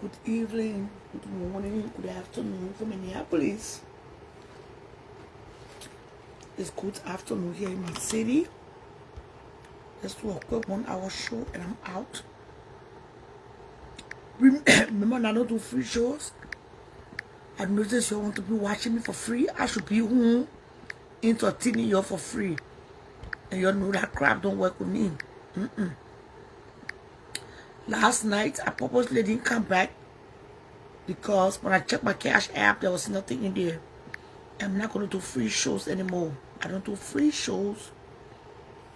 Good evening, good morning, good afternoon from Minneapolis. It's good afternoon here in my city. Let's do a quick 1 hour show and I'm out. Remember, I don't do free shows. I noticed you want to be watching me for free. I should be home entertaining you for free. And you know that crap don't work with me. Last night, I purposely didn't come back because when I checked my Cash app, there was nothing in there. I'm not going to do free shows anymore. I don't do free shows.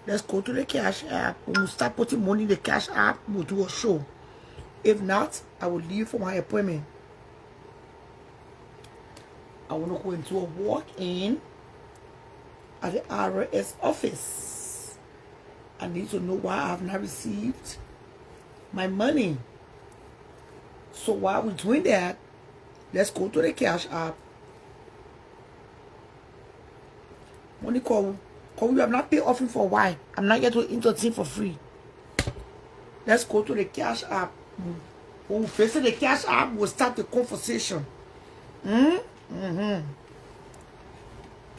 Let's go to the Cash app. When we start putting money in the Cash app, we'll do a show. If not, I will leave for my appointment. I want to go into a walk-in at the IRS office. I need to know why I have not received my money. So while we're doing that, let's go to the Cash app. Money call, we have not paid offering for a while. I'm not yet to entertain for free. Let's go to the Cash app. When we visit the Cash app, we'll start the conversation. There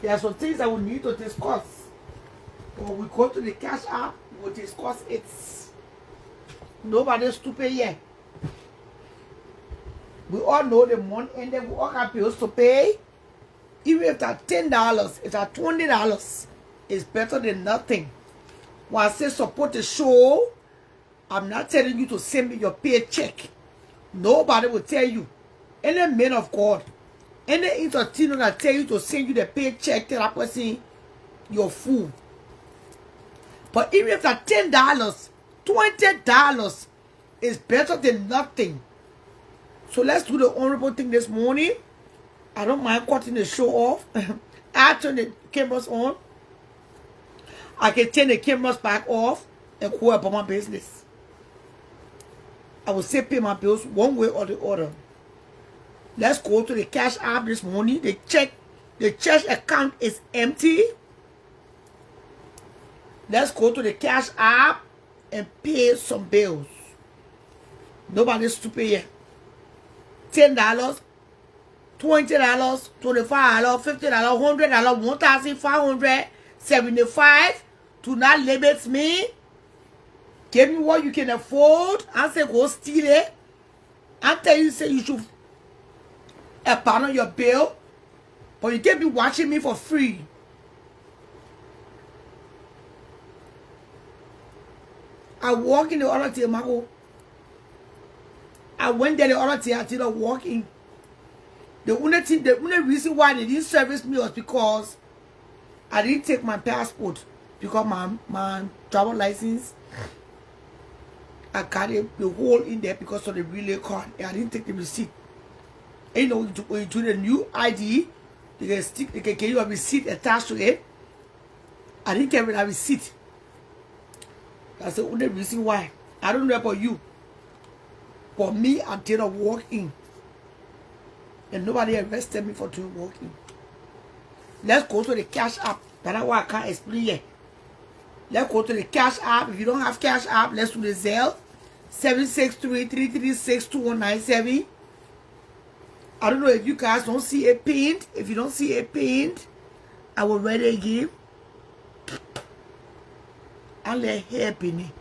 are some things that we need to discuss. When we go to the Cash app, we'll discuss it. Nobody's stupid yet. We all know the month and then we all have bills to pay. Even if that's $10, if that's $20, it's better than nothing. When I say support the show, I'm not telling you to send me your paycheck. Nobody will tell you. Any man of God, any entertainer that tell you to send you the paycheck, tell that person you're fool. But even if that's $10, $20 is better than nothing. So let's do the honorable thing this morning. I don't mind cutting the show off. I turn the cameras on. I can turn the cameras back off and go about my business. I will say pay my bills one way or the other. Let's go to the Cash app this morning. The check account is empty. Let's go to the Cash app and pay some bills. Nobody's stupid yet. $10, $20, $25, $50, $100, $1,575. Do not limit me. Give me what you can afford. I say go steal it. I tell you, say you should abandon your bill, but you can't be watching me for free. I walk in the other day, Marco. I went there the other day, I did a walk in. The only reason why they didn't service me was because I didn't take my passport. Because my travel license, I got the hole in there because of the relay card. And I didn't take the receipt. And you know, when you do the new ID, they can give you a receipt attached to it. I didn't get a receipt. That's the only reason why. I don't know about you. For me, I did a walk-in. And nobody arrested me for doing walk-in. Let's go to the Cash app. That's why I can't explain yet. Let's go to the Cash app. If you don't have Cash app, let's do the Zelle. 763-336-2197. I don't know if you guys don't see a pinned. If you don't see a pinned, I will read it again. I'll let help in it.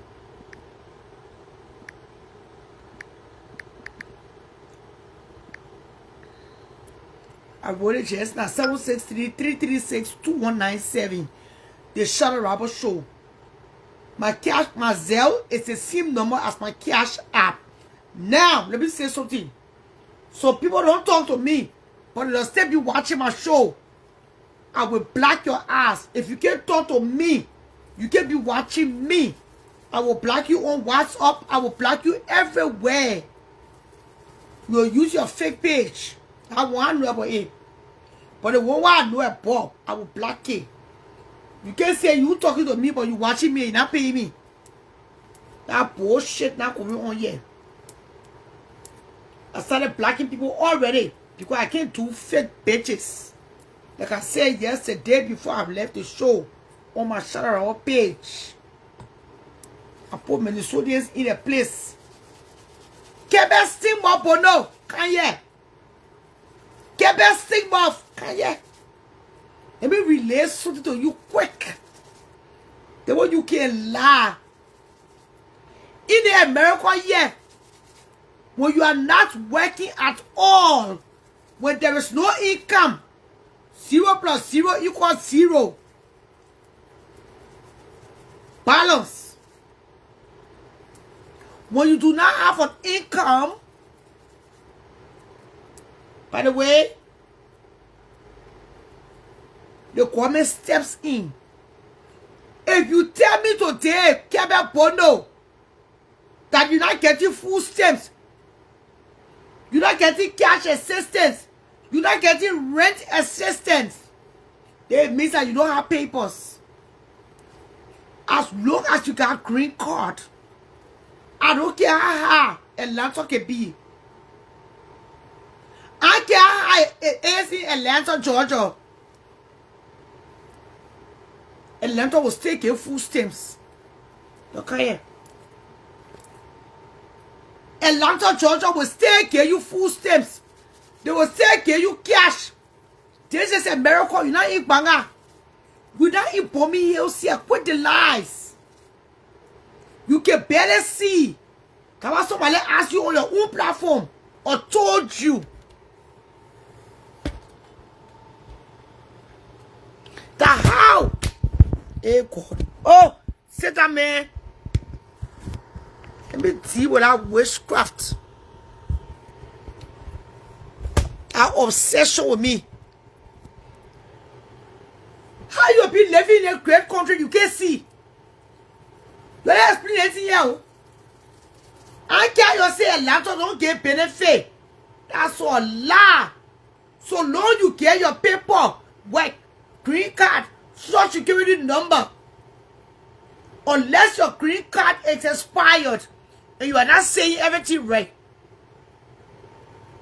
I wrote it just now. 763-336-2197. The Shadow Robber Show. My Zelle is the same number as my Cash app. Now, let me say something. So people don't talk to me, but they'll still be watching my show. I will block your ass. If you can't talk to me, you can't be watching me. I will block you on WhatsApp. I will block you everywhere. You will use your fake page. I want to know about it. But the one I know about, I will block it. You can't say you talking to me, but you watching me, you're not paying me. That bullshit not going on here. I started blocking people already because I can't do fake bitches. Like I said yesterday before I left the show on my Shadow page. I put Minnesotans in a place. Kebe stigma bono, can ye? Kebe stigma, can ye? Let me relay something to you quick. The one you can lie. In the America, yeah, when you are not working at all, when there is no income, 0 plus 0 equals 0. Balance. When you do not have an income, by the way, the government steps in. If you tell me today, Kebe Bono, that you're not getting food stamps, you're not getting cash assistance, you're not getting rent assistance, it means that you don't have papers. As long as you got green card, I don't care how Atlanta can be. I care how it is in Atlanta, Georgia. Atlanta will still give food stamps. Okay. Atlanta, Georgia will still give you food stamps. They will still give you cash. This is a miracle. You're not in Banga. You're not in Bomi Hills here. Quit the lies. You can barely see. Can somebody ask you on your own platform or told you that how? Hey God. Oh, sit down, man. Let me deal with that witchcraft. That obsession with me. How you been living in a great country you can't see? Let me explain anything here. I can't just say Atlanta don't get benefit. That's a lie. So long you get your paper, work, green card, social security number. Unless your green card is expired and you are not saying everything right.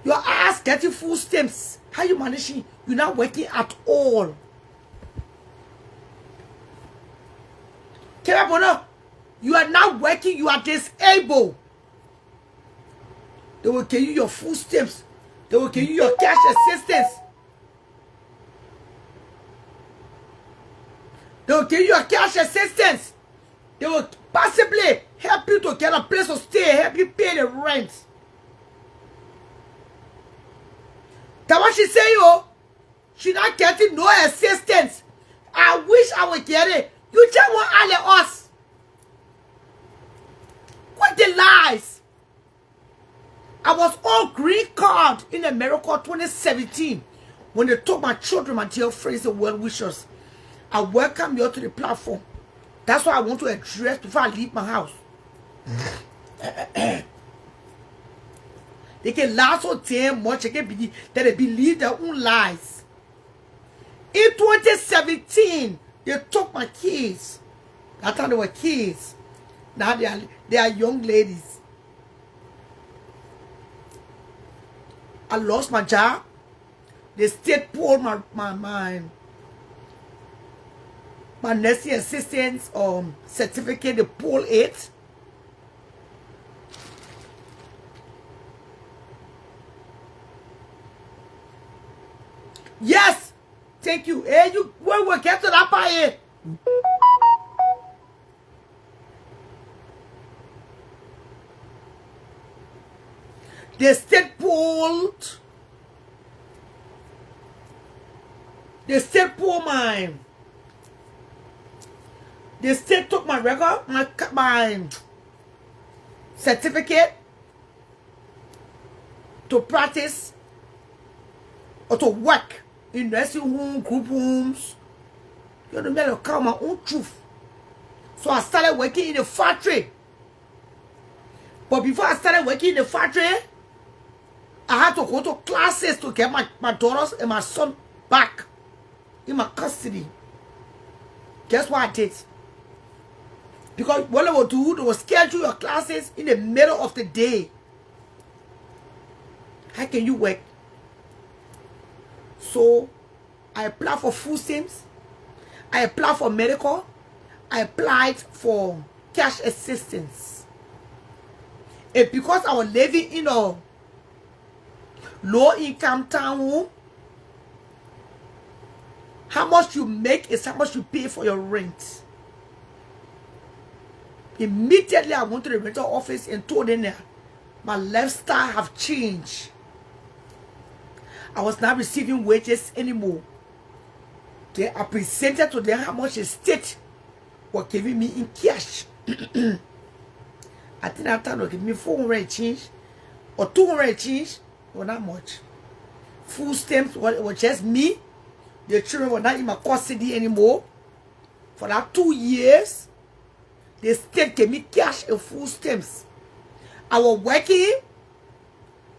Your ass getting food stamps. How you managing? You're not working at all. Kerabono, you are not working, you are disabled. They will give you your food stamps. They will give you your cash assistance. They will give you your cash assistance. They will possibly help you to get a place to stay, help you pay the rent. That's what she say, yo. She not getting no assistance. I wish I would get it. You just want all of us. What the lies? I was on green card in America 2017 when they took my children, my dear friends and well wishers. I welcome you to the platform. That's what I want to address before I leave my house. They can lie so damn much that they believe their own lies. In 2017, they took my kids. That time they were kids. Now they are young ladies. I lost my job. The state pulled my nursing assistance certificate. They pulled it. Yes, thank you. Hey, you when we get to that part. The state pulled. The state pulled mine. The state took my record, my certificate to practice or to work in nursing home, group homes. You know, I count my own truth. So I started working in the factory. But before I started working in the factory, I had to go to classes to get my daughters and my son back in my custody. Guess what I did? Because what they will do, they will schedule your classes in the middle of the day. How can you work? So, I applied for food stamps. I applied for medical. I applied for cash assistance. And because I was living in a low income town, how much you make is how much you pay for your rent. Immediately I went to the rental office and told them that my lifestyle have changed. I was not receiving wages anymore. I presented to them how much the state was giving me in cash. I think that time they give me 400 change or 200 change, or not much. Food stamps was just me. The children were not in my custody anymore. For that 2 years, the state gave me cash and food stamps. I was working,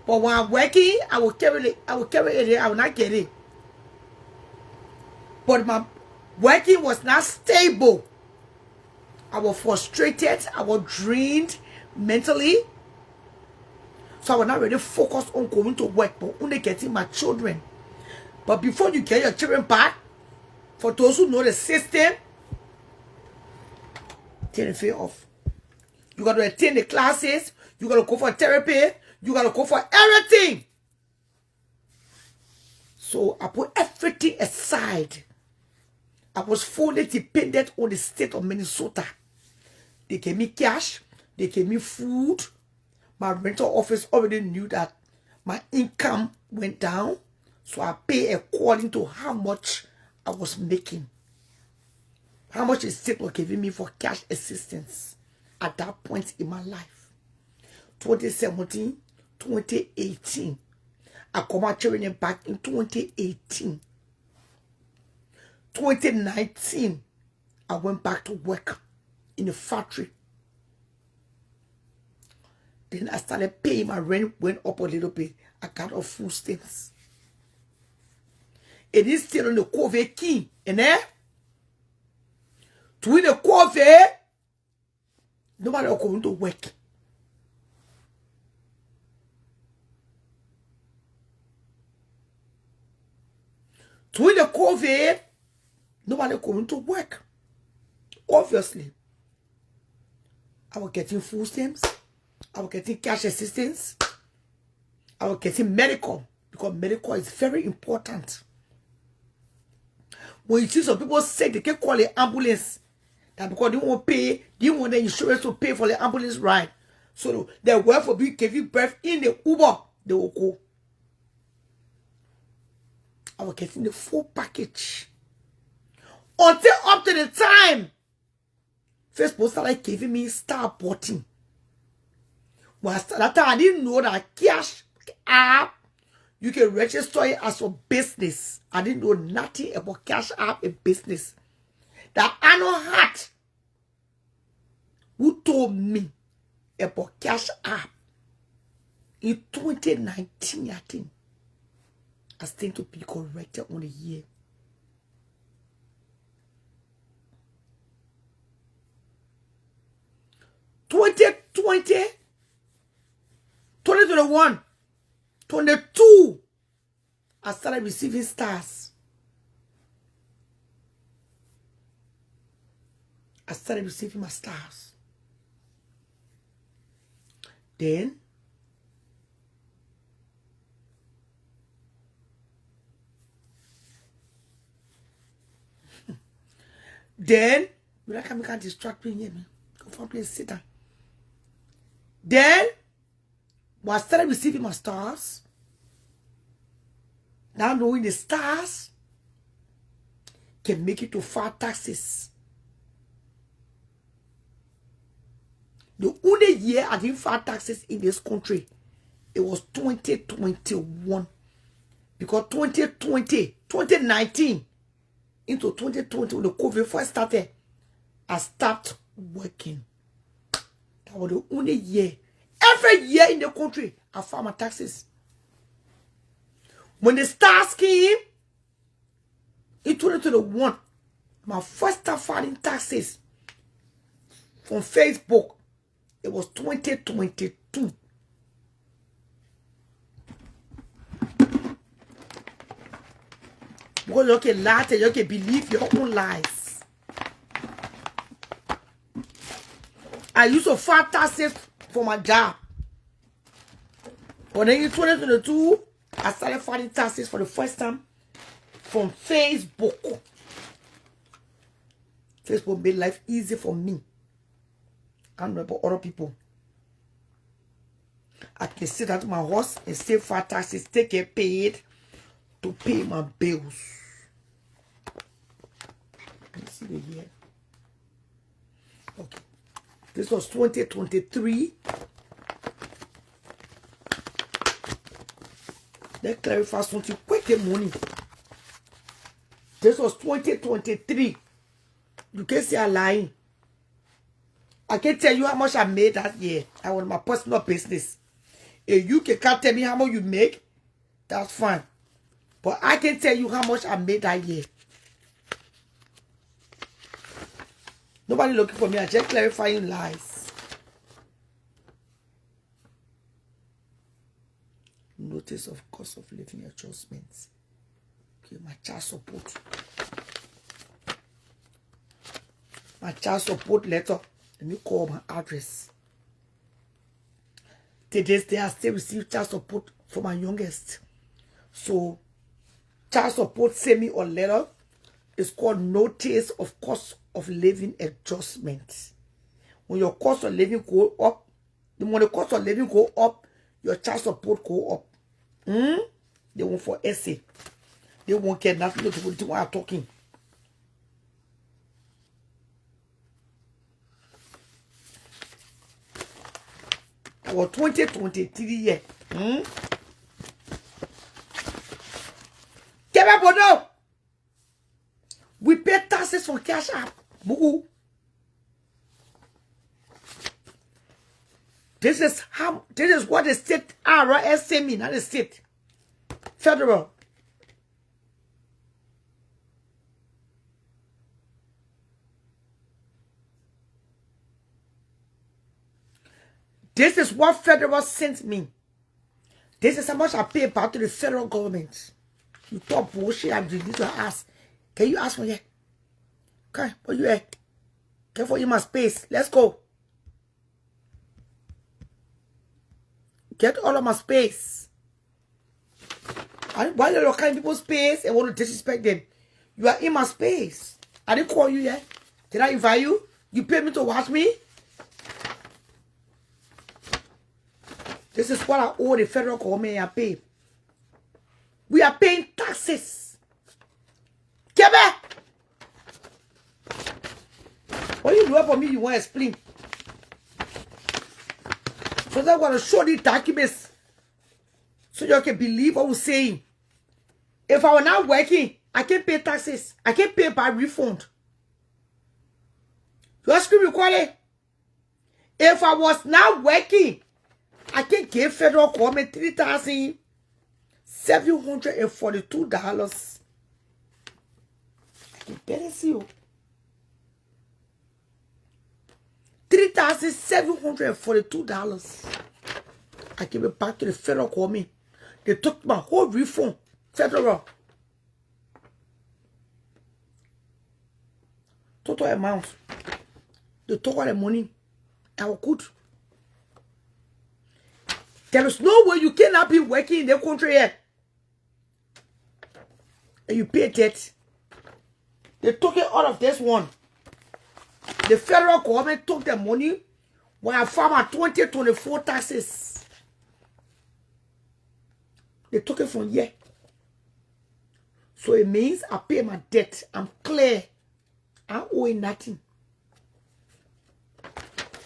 but when I'm working, I will carry it, I will not get it. But my working was not stable. I was frustrated, I was drained mentally. So I was not really focused on going to work, but only getting my children. But before you get your children back, for those who know the system, turn the fear off. You got to attend the classes, you got to go for therapy, you got to go for everything. So I put everything aside. I was fully dependent on the state of Minnesota. They gave me cash, they gave me food. My rental office already knew that my income went down. So I pay according to how much I was making. How much the state was giving me for cash assistance at that point in my life. 2017, 2018. I got my children back in 2018. 2019, I went back to work in the factory. Then I started paying, my rent went up a little bit. I got off food stamps. It is still on the COVID key, and there, to the COVID, nobody is going to work. To the COVID, nobody is going to work. Obviously, I was getting food stamps, I was getting cash assistance, I was getting medical, because medical is very important. When you see some people sick, they can call the ambulance. That because they won't pay, they want the insurance to pay for the ambulance ride. So they work for you, give you birth in the Uber, they will go. I was getting the full package. Until up to the time, Facebook started giving me star button. When I started, I didn't know that cash app, you can register it as a business. I didn't know nothing about cash app and business. That I know had who told me about cash app in 2019, I think. I think to be corrected on the year. (2020, 2021, 22, I started receiving stars. I started receiving my stars. Then, you can't distract me, man. Go from place, sit down. Then, when I started receiving my stars, now knowing the stars can make it to file taxes. The only year I didn't file taxes in this country, it was 2021. Because 2019 into 2020, when the COVID first started, I stopped working. That was the only year. Every year in the country, I filed my taxes. When the stars came, in 2021, my first time filing taxes from Facebook, it was 2022. Because you can lie and you can believe your own lies. I used to file taxes for my job. But then in 2022, I started filing taxes for the first time from Facebook. Facebook made life easy for me. I don't know about other people. I can sit at my house and save for taxes, take it paid to pay my bills. Let me see the year. Okay. This was 2023. Let's clarify something quick in morning. This was 2023. You can't say I'm lying. I can tell you how much I made that year. I was my personal business. If you can't tell me how much you make, that's fine. But I can tell you how much I made that year. Nobody looking for me. I just clarifying lies. Notice of cost of living adjustments. Okay, my child support. My child support letter. Let me call my address. To this day, I still receive child support for my youngest. So, child support send me a letter. It's called Notice of Cost of Living Adjustment. When your cost of living go up, when the cost of living go up, your child support go up. They want for essay. They won't care nothing to do with what I'm talking. For 2023 year. We pay taxes for cash app. This is what the state RSA mean, not the state. Federal. This is what federal sent me. This is how much I pay back to the federal government. You talk bullshit and release your ass. Can you ask for here? Okay, where you at? Care for you my space. Let's go. Get all of my space. Why are you kind people's space and want to disrespect them? You are in my space. I didn't call you yet. Did I invite you? You pay me to watch me? This is what I owe the federal government I pay. We are paying taxes. Kebe! What you do for me, you want to explain. So I'm going to show the documents so you can believe what we're saying. If I were not working, I can't pay taxes. I can't pay by refund. You ask me, if I was not working, I can give federal government $3,742. I can better see you. $3,742. I give it back to the federal government. They took my whole refund. Federal. Total amount. They took all the money. I was good. There is no way you cannot be working in the country yet. And you pay debt. They took it out of this one. The federal government took the money when I filed my 2024 taxes. They took it from here. So it means I pay my debt. I'm clear. I owe nothing.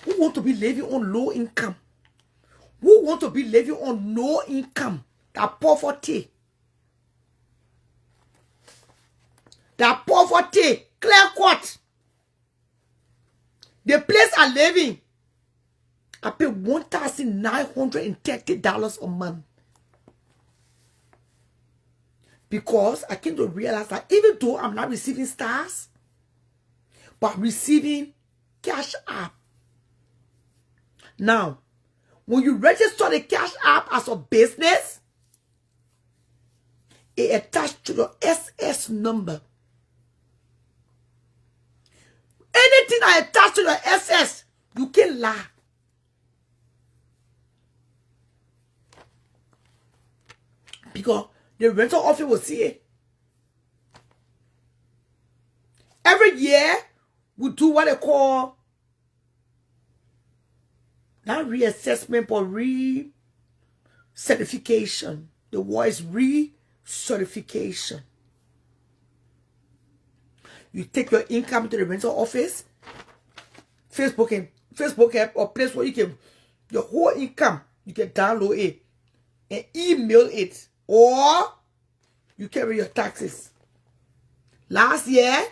Who want to be living on low income? Who want to be living on no income? That poverty. That poverty. Clear cut. The place I live in, I pay $1,930 a month. Because I came to realize that even though I'm not receiving stars, but receiving cash app. Now, when you register the cash app as a business, it attached to your SS number. Anything I attach to your SS, you can lie. Because the rental office will see it. Every year, we do what they call not reassessment, but re-certification. The word is re-certification. You take your income to the rental office, Facebook app, or place where you can, your whole income, you can download it and email it, or you carry your taxes. Last year,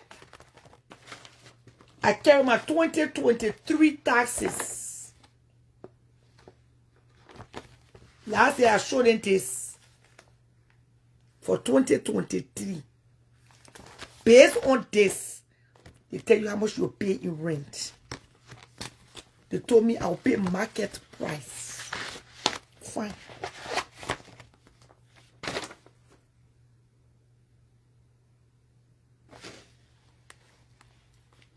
I carried my 2023 taxes. Last year, I showed them this for 2023. Based on this, they tell you how much you pay in rent. They told me I'll pay market price. Fine.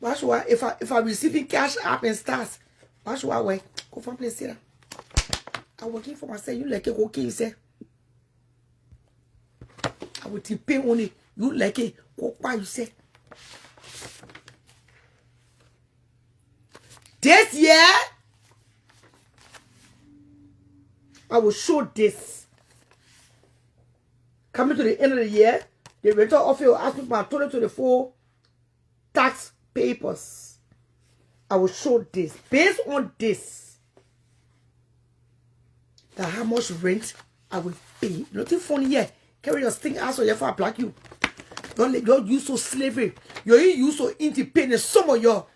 Why should I, if I'm receiving cash up and stars, why should I work? Go from place here. I'm working for myself. You like it, okay, you say. I will pay only. You like it, go by, you say. This year, I will show this. Coming to the end of the year, the rental office will ask me for my 2024 tax papers. I will show this. Based on this, that how much rent I will pay. Nothing funny here. Carry your thing out so you for black you. Don't use so slavery. You're used so independent. Some of you're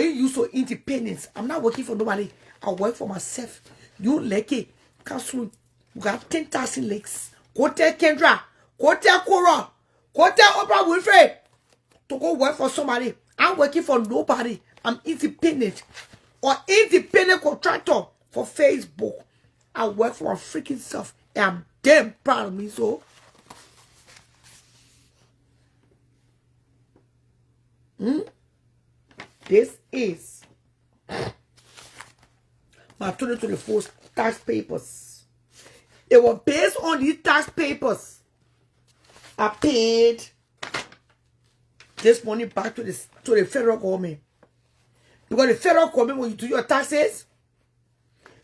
used so independence. I'm not working for nobody. I work for myself. You like it. Council, you got 10,000 legs. Go tell Kendra. Go tell Cora. Go tell Oprah Winfrey to go work for somebody. I'm working for nobody. I'm independent. Or independent contractor for Facebook. I work for my freaking self. And I'm damn proud of me, so. This is my 2024 tax papers. It was based on these tax papers. I paid this money back to the federal government. Because the federal government, when you do your taxes,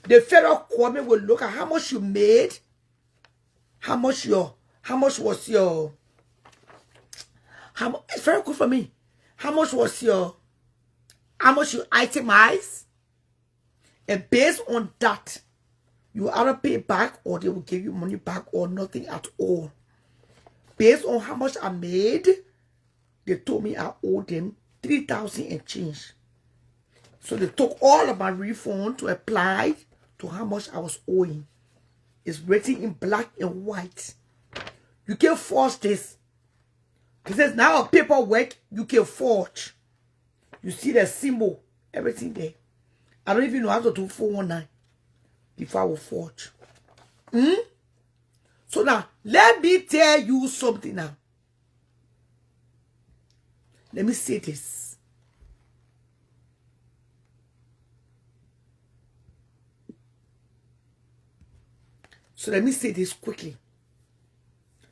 the federal government will look at how much you made, how much was your, it's very good for me. How much you itemize, and based on that, you either pay back or they will give you money back or nothing at all. Based on how much I made, they told me I owed them 3,000 and change. So they took all of my refund to apply to how much I was owing. It's written in black and white. You can forge this. It says now paperwork you can forge. You see the symbol, everything there. I don't even know how to do 419 if I will forge. So now, let me tell you something now. Let me say this. So let me say this quickly.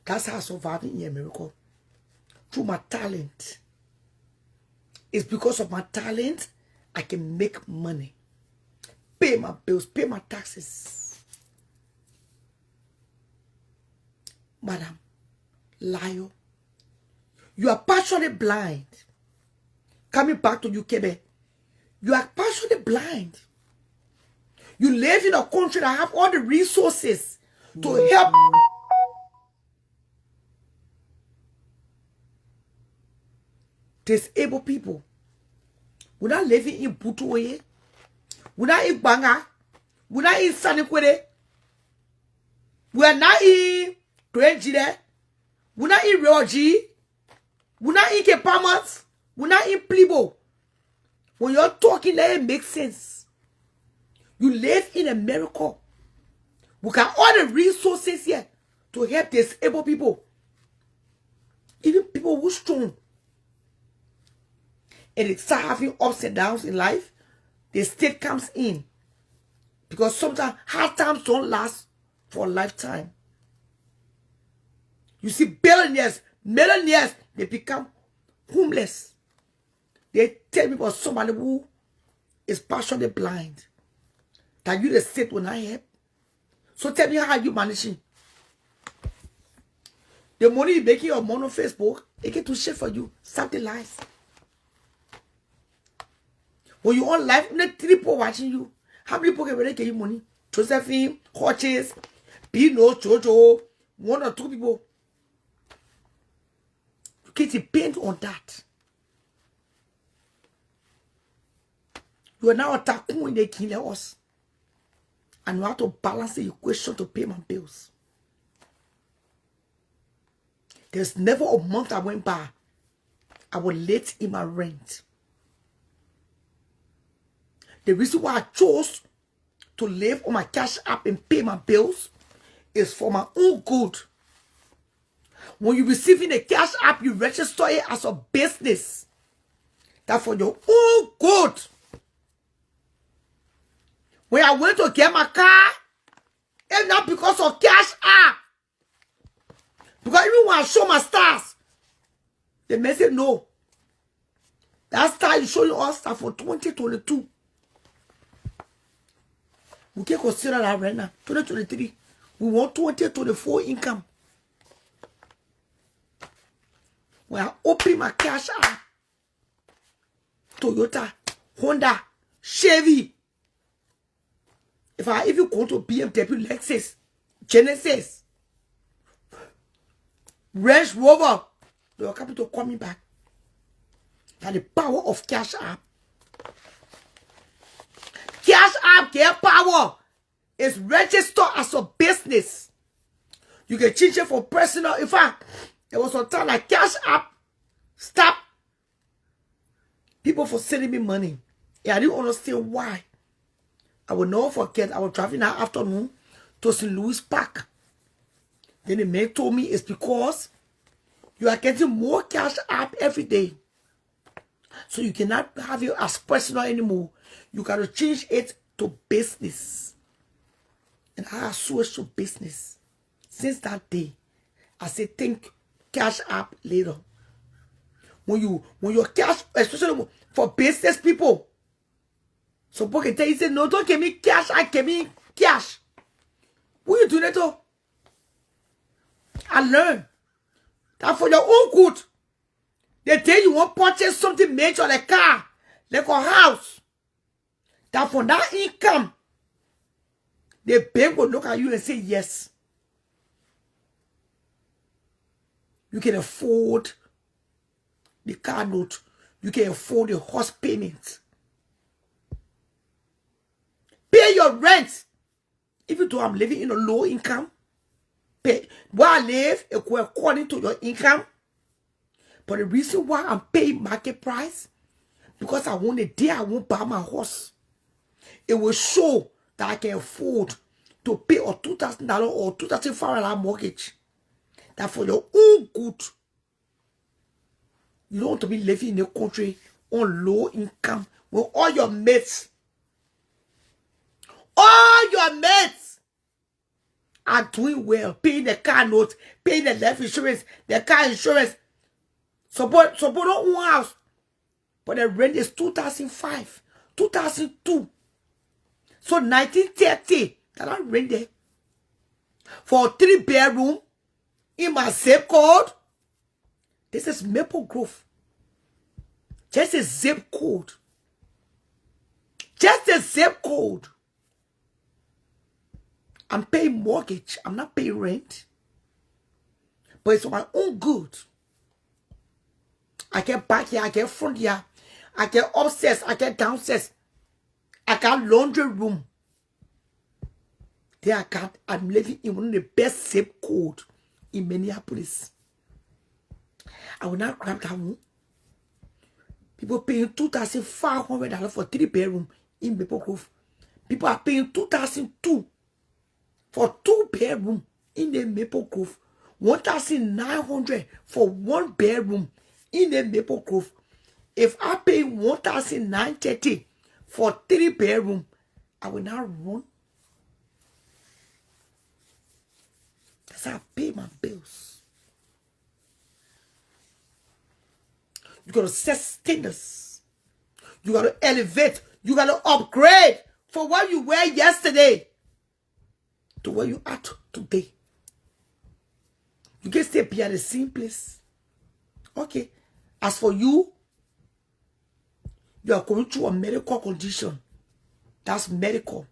That's how I survived in America. Through my talent. It's because of my talent I can make money, pay my bills, pay my taxes. Madam, liar, you are partially blind. Coming back to UK, you are partially blind. You live in a country that have all the resources to help disabled people. We're not living in Butuwe. We're not in Banga. We're not in Sanikwede. We're not in Grenjide. We're not in Roji. We're not in Kepamas. We're not in Plibo. When you're talking, let it make sense. You live in America. We got all the resources here to help disabled people. Even people who are strong. And they start having ups and downs in life, the state comes in. Because sometimes hard times don't last for a lifetime. You see billionaires, millionaires, they become homeless. They tell me about somebody who is partially blind. That you the state will not help. So tell me how you managing. The money you making your money on Facebook, it get to share for you. Start the life. When you on live, only 3 people watching you. How many people can really get you money? Josephine, Hodges, Pino, Jojo, 1 or 2 people. You can depend on that. You are now a tycoon in the killing us. And you have to balance the equation to pay my bills. There's never a month I went by I was late in my rent. The reason why I chose to live on my cash app and pay my bills is for my own good. When you receiving a cash app, you register it as a business. That's for your own good. When I went to get my car, it's not because of cash app. Because even when I show my stars, the man said no. That star is showing us that for 2022. We can consider that right now. 2023. We want 2024 income. When I open my cash app, Toyota, Honda, Chevy. If I even go to BMW, Lexus, Genesis, Range Rover, they will come to call me back. That the power of cash app. Cash app get power. It's registered as a business. You can change it for personal. In fact, there was a time like cash app stop people for sending me money. Yeah, I didn't understand why. I will never forget. I was driving that afternoon to St. Louis Park. Then the man told me it's because you are getting more cash app every day. So you cannot have it as personal anymore. You got to change it to business. And I switched to business. Since that day, I said think cash app later. When your cash, especially for business people, so people can tell you, say, no, don't give me cash, I give me cash. What you doing it to? I learned that for your own good. The day you want to purchase something major like a car, like a house, that for that income, the bank will look at you and say, yes, you can afford the car note, you can afford the house payment. Pay your rent. Even though I'm living in a low income, pay. Where I live, it go according to your income. But the reason why I'm paying market price, because I want a day I won't buy my house. It will show that I can afford to pay a $2,000 or $2,500 mortgage. That for your own good. You don't want to be living in a country on low income when all your mates are doing well, paying the car note, paying the life insurance, the car insurance. Support don't own house. But the rent is 2005, 2002. So 1930, that I rent there. For a 3-bedroom in my zip code. This is Maple Grove. Just a zip code. Just a zip code. I'm paying mortgage. I'm not paying rent. But it's for my own good. I get back here. I get front here. I get upstairs. I get downstairs. I got laundry room. There I'm living in one of the best zip code in Minneapolis. I will not grab that room. People paying $2,500 for 3-bedroom in Maple Grove. People are paying $2,200 for 2-bedroom in the Maple Grove. $1,900 for 1-bedroom in the Maple Grove. If I pay $1,930 for 3-bedroom, I will not run. That's how I pay my bills. You got to set standards. You got to elevate. You got to upgrade from what you were yesterday to where you are today. You can stay be at the same place. Okay. As for you, you are going through a medical condition. That's medical.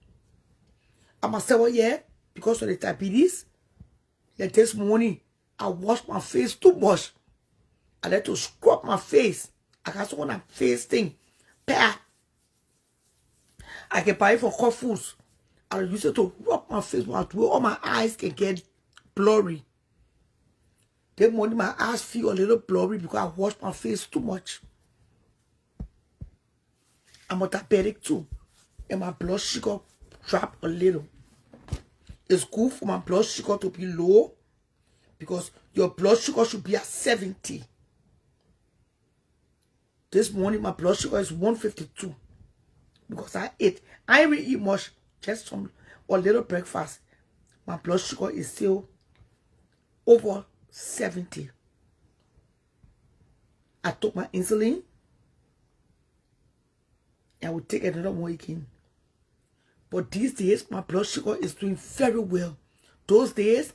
I must say, well, yeah, because of the diabetes, like this morning, I washed my face too much. I had to scrub my face. I got some kind of face thing. I can buy it for cough foods. I use it to rub my face where all my eyes can get blurry. That morning, my eyes feel a little blurry because I washed my face too much. I'm a diabetic too. And my blood sugar dropped a little. It's good for my blood sugar to be low because your blood sugar should be at 70. This morning, my blood sugar is 152 because I ate. I didn't really eat much, just some a little breakfast. My blood sugar is still over 70. I took my insulin. I will take another one again. But these days, my blood sugar is doing very well. Those days,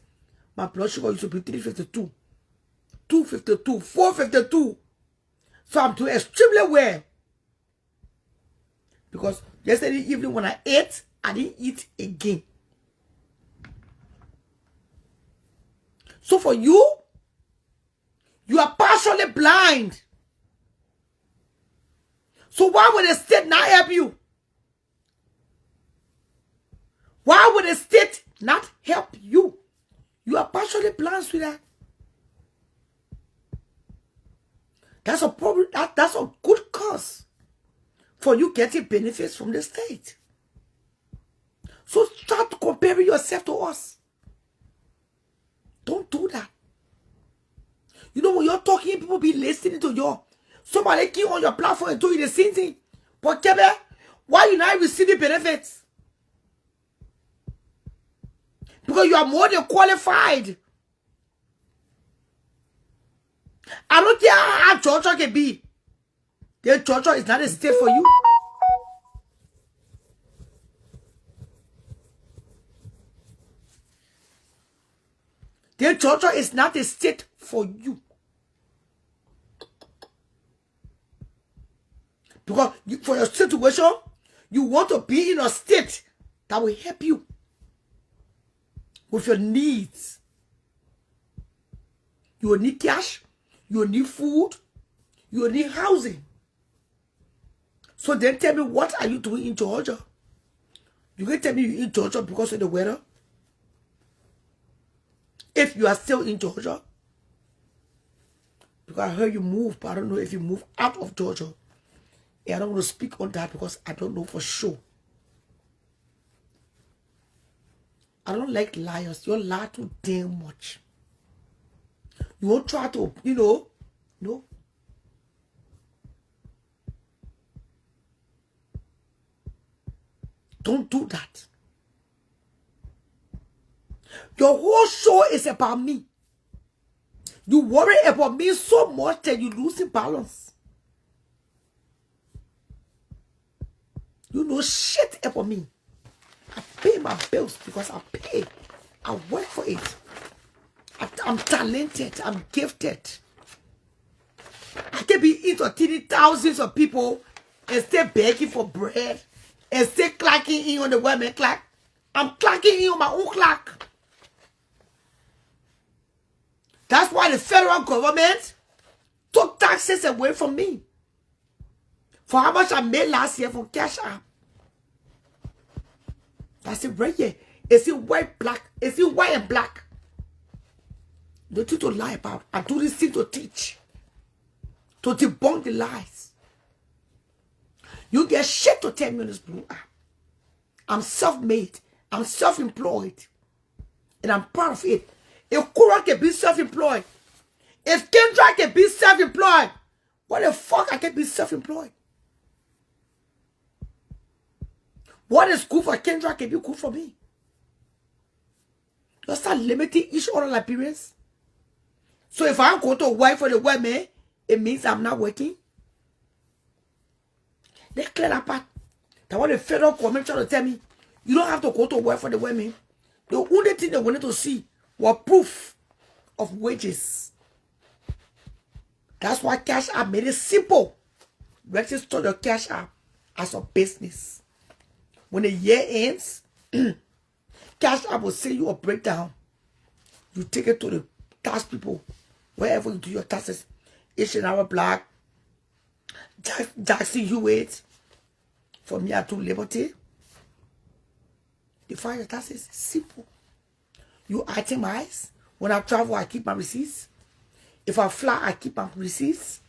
my blood sugar used to be 352, 252, 452. So I'm doing extremely well. Because yesterday evening when I ate, I didn't eat again. So for you, you are partially blind. So why would the state not help you? Why would the state not help you? You are partially blind, sweetheart. That's a problem. That's a good cause for you getting benefits from the state. So start comparing yourself to us. Don't do that. You know, when you're talking, people be listening to you. Somebody came on your platform and told you the same thing. But Kebe, why you not receiving benefits? Because you are more than qualified. I don't care how Georgia can be. The Georgia is not a state for you. The Georgia is not a state for you. Because for your situation, you want to be in a state that will help you with your needs. You will need cash. You will need food. You will need housing. So then tell me, what are you doing in Georgia? You can tell me you're in Georgia because of the weather. If you are still in Georgia. Because I heard you move, but I don't know if you move out of Georgia. And I don't want to speak on that because I don't know for sure. I don't like liars. You lie too damn much. You won't try to, no. Don't do that. Your whole show is about me. You worry about me so much that you lose balance. You know shit about me. I pay my bills because I pay. I work for it. I'm talented. I'm gifted. I can be entertaining thousands of people and stay begging for bread and stay clacking in on the women clack. I'm clacking in on my own clack. That's why the federal government took taxes away from me. For how much I made last year from Cash App. That's it right here. Is it white, black? Is it white and black? The truth to lie about. I do this thing to teach. To debunk the lies. You get shit to tell me on this blue app. I'm self-made. I'm self-employed. And I'm proud of it. If Kura can be self-employed. If Kendra can be self-employed. What the fuck I can be self-employed? What is good for Kendra can be good for me. You start limiting each other Liberians. So if I'm going to work for the women, it means I'm not working. They clear that part. That's what the federal government trying to tell me. You don't have to go to work for the women. The only thing they wanted to see was proof of wages. That's why Cash App made it simple. Register your Cash App as a business. When the year ends, Cash App will send you a breakdown. You take it to the tax people, wherever you do your taxes. H&R Black, Jackson Hewitt, for me I do Liberty. You file your taxes, simple. You itemize. When I travel, I keep my receipts. If I fly, I keep my receipts.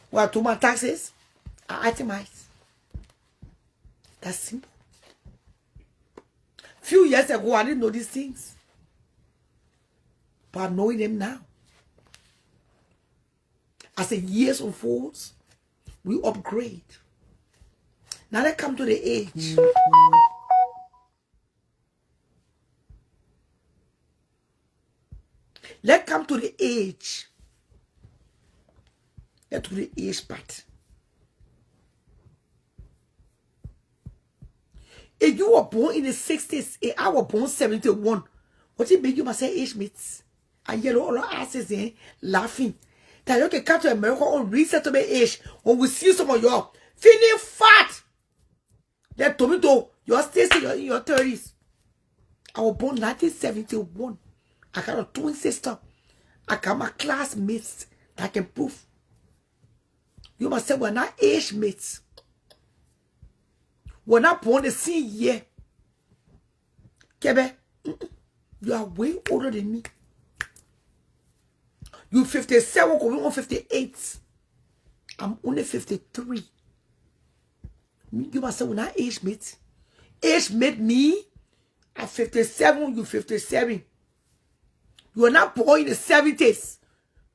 When I do my taxes, I itemize. That's simple. Few years ago, I didn't know these things. But I'm knowing them now. As the years unfolds, we upgrade. Now let's come to the age. Let's come to the age. Let's do the age part. If you were born in the 60s, and I was born 71, what it make you must say age mates? And yellow all our asses laughing. That you can come to America on resettlement age when we see some of you feeling fat. That tomato, you're still in your 30s. I was born 1971. I got a twin sister. I got my classmates that can prove. You must say we're not age mates. We're not born the same year. Kebe, you are way older than me. You 57, going on 58. I'm only 53. You must say we're not age mates. Age mate me at 57, you 57. You are not born in the 70s.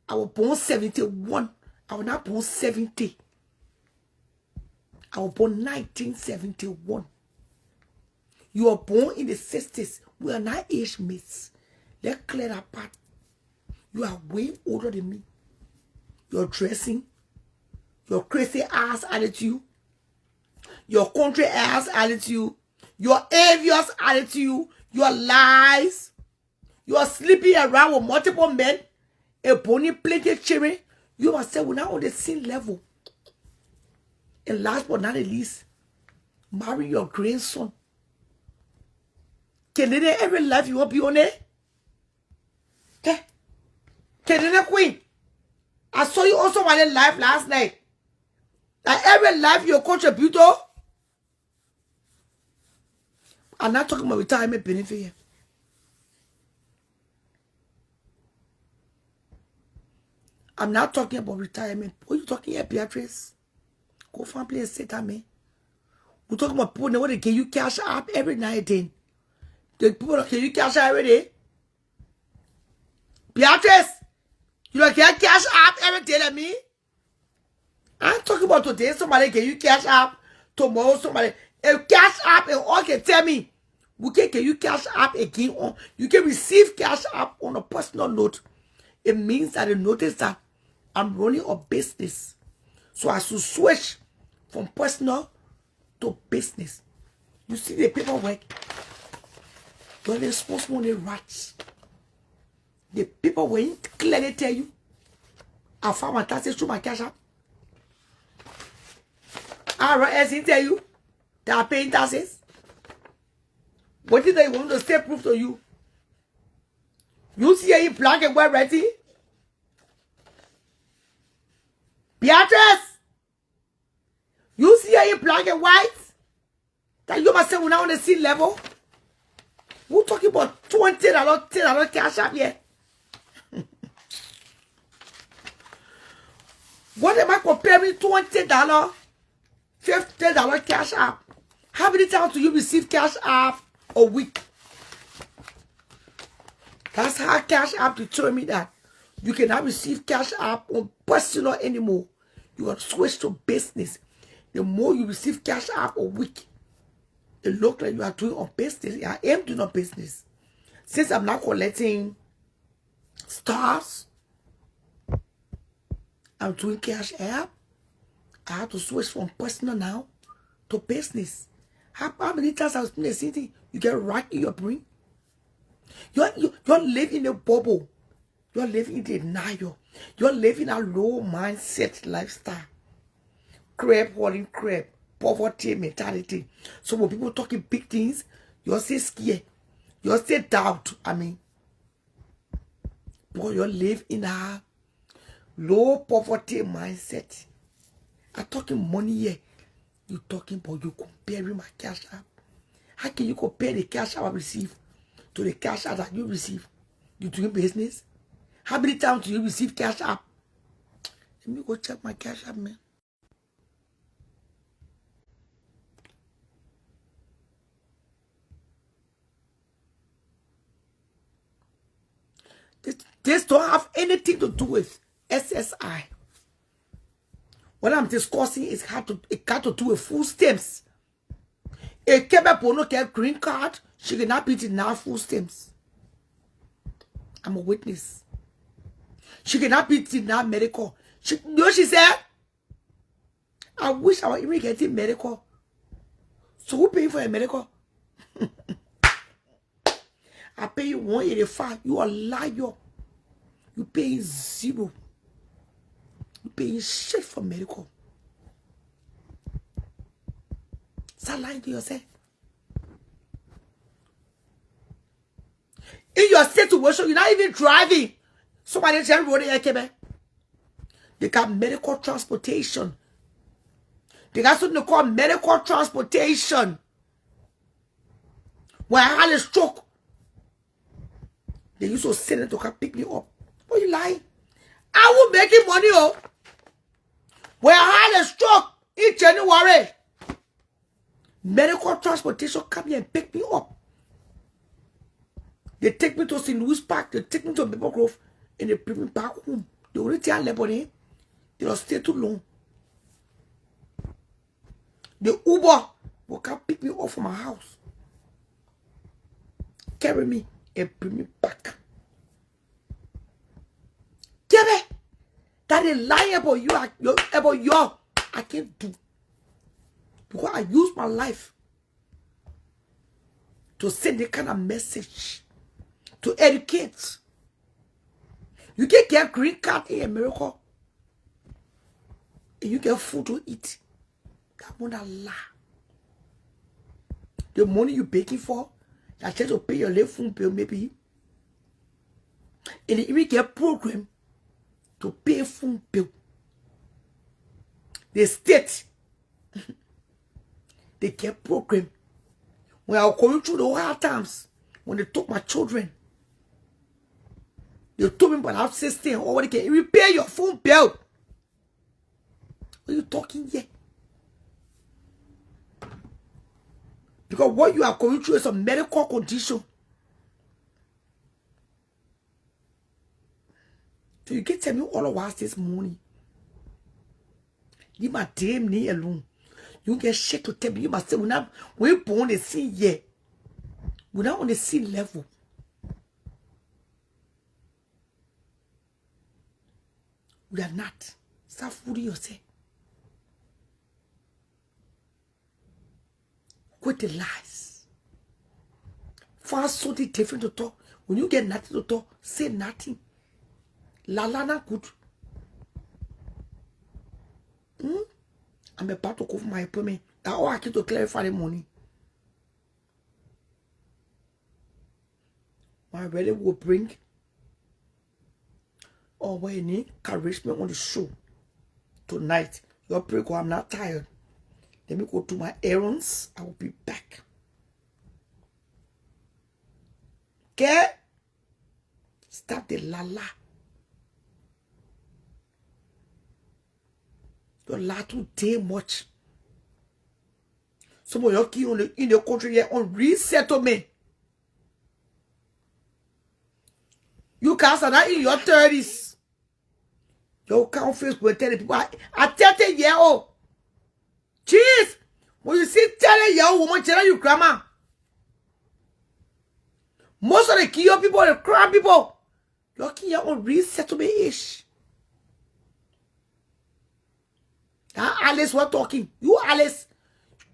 I was born 71. I was not born 70. I was born 1971. You are born in the 60s. We are not age mates. Let's clear that part. You are way older than me. Your dressing, your crazy ass attitude, your country ass attitude, your envious attitude, your lies, you are sleeping around with multiple men, a pony plenty children. You must say we're not on the same level. And last but not the least, marry your grandson. Can they every life you want to be on it? Okay. Can they queen? I saw you also on the live last night. That every life you contribute. I'm not talking about retirement benefit here. I'm not talking about retirement. What are you talking here, Beatrice? Go find a place and sit down, man. We're talking about people that want to give you cash up every night then. The people that give you cash up every day. Beatrice, you don't get cash up every day like me? I'm talking about today, somebody give you cash up. Tomorrow, somebody. If cash up and all can tell me, we can give you cash up again. On, you can receive cash up on a personal note. It means that they notice that I'm running a business. So I should switch from personal to business. You see the paperwork. Don't they supposed money rats? The paperwork clearly tell you I found my taxes through my cash app. IRS didn't tell you they are paying taxes. What did they want to say proof to you? You see it in black and white writing? Beatrice, you see it in black and white? That you must say we're not on the same level? We're talking about $20, $10 cash up here. What am I comparing $20, $50 cash up? How many times do you receive cash up a week? That's how cash app determine that you cannot receive cash app on personal anymore. You got to switch to business. The more you receive cash app a week, it looks like you are doing on business. I am doing on business. Since I'm not collecting stars, I'm doing cash app. I have to switch from personal now to business. How many times I've been the same thing? You get right in your brain. You're living in a bubble. You're living in denial. You're living a low mindset lifestyle. Crab holding crab. Poverty mentality. So when people talking big things, you're still scared. You're still doubt. Because you live in a low poverty mindset. I'm talking money here. You talking about you comparing my cash app. How can you compare the cash app I receive to the cash app that you receive? You doing business? How many times do you receive cash app? Let me go check my cash app, man. This don't have anything to do with SSI. What I'm discussing is it got to do with food stamps. A Quebec no get green card, she cannot be denied food stamps. I'm a witness. She cannot be denied medical. You know what she said? I wish I was even getting medical. So who paying for a medical? I pay you 185. You a liar. You paying zero. You paying shit for medical. Start lying to yourself. In your situation, you're not even driving. Somebody tell you what they got medical transportation. They got something called medical transportation. When I had a stroke, they used to send it to come pick me up. What you lying? I will make it money, oh. When I had a stroke in January, medical transportation come here and pick me up. They take me to St. Louis Park, they take me to Maple Grove, and they bring me back home. They only tell Lebanon, they don't stay too long. The Uber will come pick me up from my house, carry me, and bring me back. Get it? That is lying about you, I can't do. Because I use my life to send the kind of message, to educate. You can get green card in America, and you get food to eat. That won't lie. The money you're begging for, that tries to pay your late phone bill, maybe. And you even get program to pay phone bill. The state, they get program. When I was going through the hard times, when they took my children, they told me about our system, or what they can repair your phone bill. What are you talking here? Because what you are going through is a medical condition. So you can tell me all of us this morning. Leave my damn knee alone. You get shit to tell me. You must say, we're born on the sea yet. We're not on the sea level. We are not. Stop fooling yourself. Quit the lies. Find something different to talk. When you get nothing to talk, say nothing. La not good. I'm about to go for my appointment. That's all I keep to clarify the morning. My brother will bring any encouragement on the show tonight. Your pray, I'm not tired. Let me go to my errands. I will be back. Okay? Stop the la. Don't lie too damn much. Some of your kids in the country here on resettlement. You guys are not in your 30s. You can't Facebook tell people I 30-year-old. Jeez, when you see 30-year-old woman telling you grandma, most of the Kio people, the crab people, you're on resettlement age. That Alice was talking. You Alice,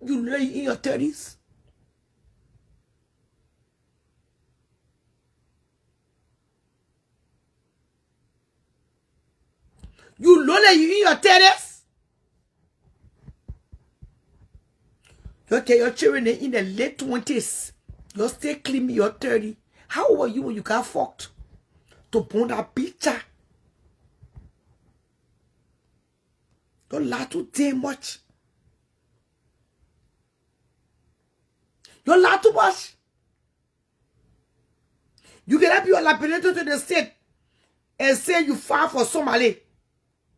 you know you in your 30s. You know that you in your 30s. You tell your children in the late 20s. You stay clean in your 30. How old were you when you got fucked? To put that picture. Don't lie too damn much. You lie too much. You can help your lapinator to the state and say you file for Somali.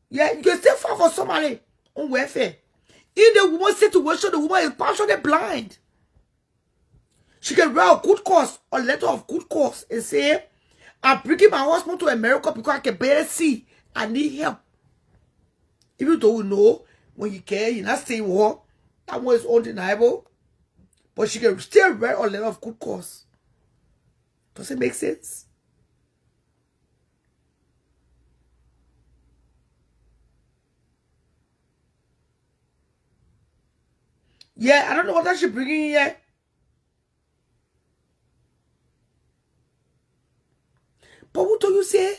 Yeah, you can still file for Somali on welfare. In the woman's situation, the woman is partially blind. She can write a good cause, a letter of good cause, and say, I'm bringing my husband to America because I can barely see. I need help. Even though we know when you care, you're not saying what, that one is undeniable. But she can still write a letter of good cause. Does it make sense? Yeah, I don't know what that she's bringing here. But what do you say?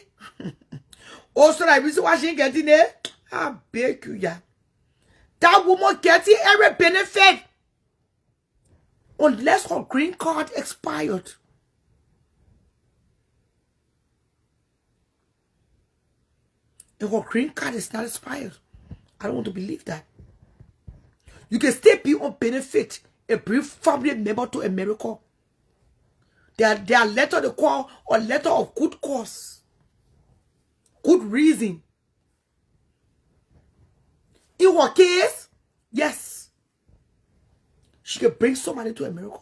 Also, the reason why she ain't getting there, I beg you, yeah. That woman getting every benefit unless her green card expired. If her green card is not expired, I don't want to believe that. You can still be on benefit and bring family member to America. They are letter they call a letter of good cause. Good reason. In her case, yes. She can bring somebody to America.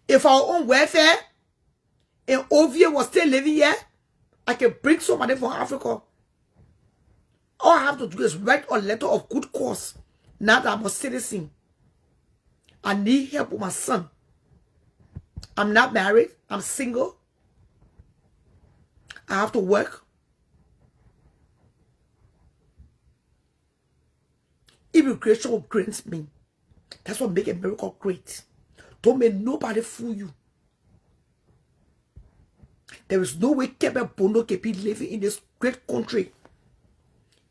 If our own welfare and Ovia was still living here, I can bring somebody from Africa. All I have to do is write a letter of good cause. Now that I'm a citizen, I need help with my son. I'm not married. I'm single. I have to work. Immigration will grant me. That's what makes America great. Don't make nobody fool you. There is no way Kebe Bono can be living in this great country.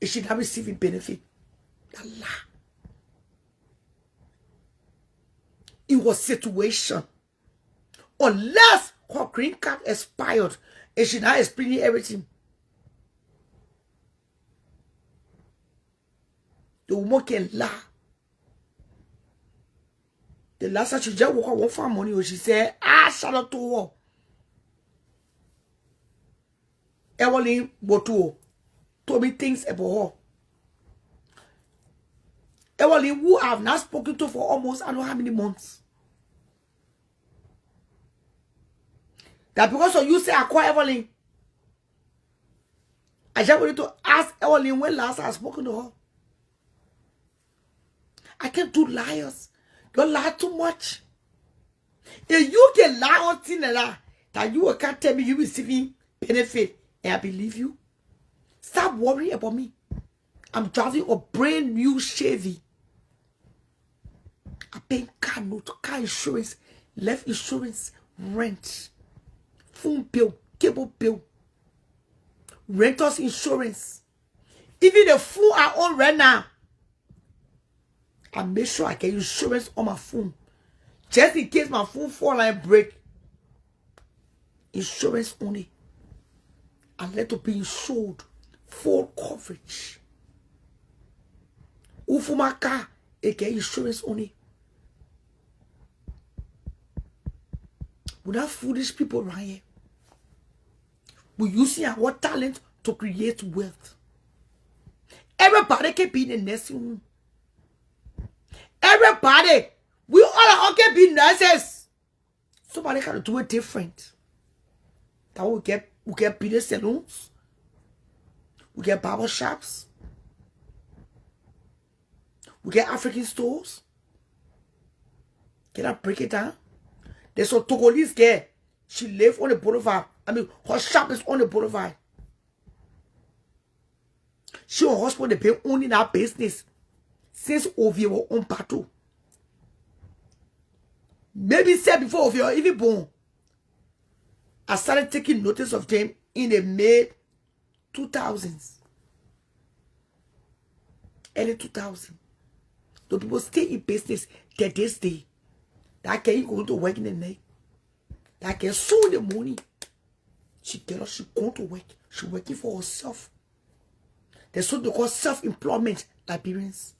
It should not receiving benefit. Allah. In what situation? Unless her green card expired, and she not explaining everything. The woman can lie. The last time she just woke up, won't find money, she said, shout out to her. Evelyn Boto told me things about her. Evelyn, who I have not spoken to for almost I don't know how many months. That because of you say I call Evelyn. I just wanted to ask Evelyn when last I spoken to her. I can't do liars. You lie too much. If you can lie on things like that you can't tell me you receiving benefit, and I believe you. Stop worrying about me. I'm driving a brand new Chevy. I pay car note, car insurance, life insurance, rent, phone bill, cable bill, renters insurance. Even the phone I own right now, I make sure I get insurance on my phone. Just in case my phone fall and break. Insurance only. I let to be insured. Full coverage. For my car, it get insurance only. We not foolish people right here. We using our talent to create wealth. Everybody can be in the nursing home. Everybody, we all can be nurses. Somebody can do it different. That we get beauty salons, we get barber shops, we get African stores. Can I break it down? There's a Togolese girl. She lives on the boulevard. I mean, her shop is on the boulevard. She and husband, they been owning that business since Ovie was on battle. Maybe said before Ovie or even born. I started taking notice of them in the mid 2000s. Early 2000. The people stay in business till this day. That can go to work in the night. That can sow the money. She tell us she going to work. She working for herself. There's what they call self-employment, Liberians.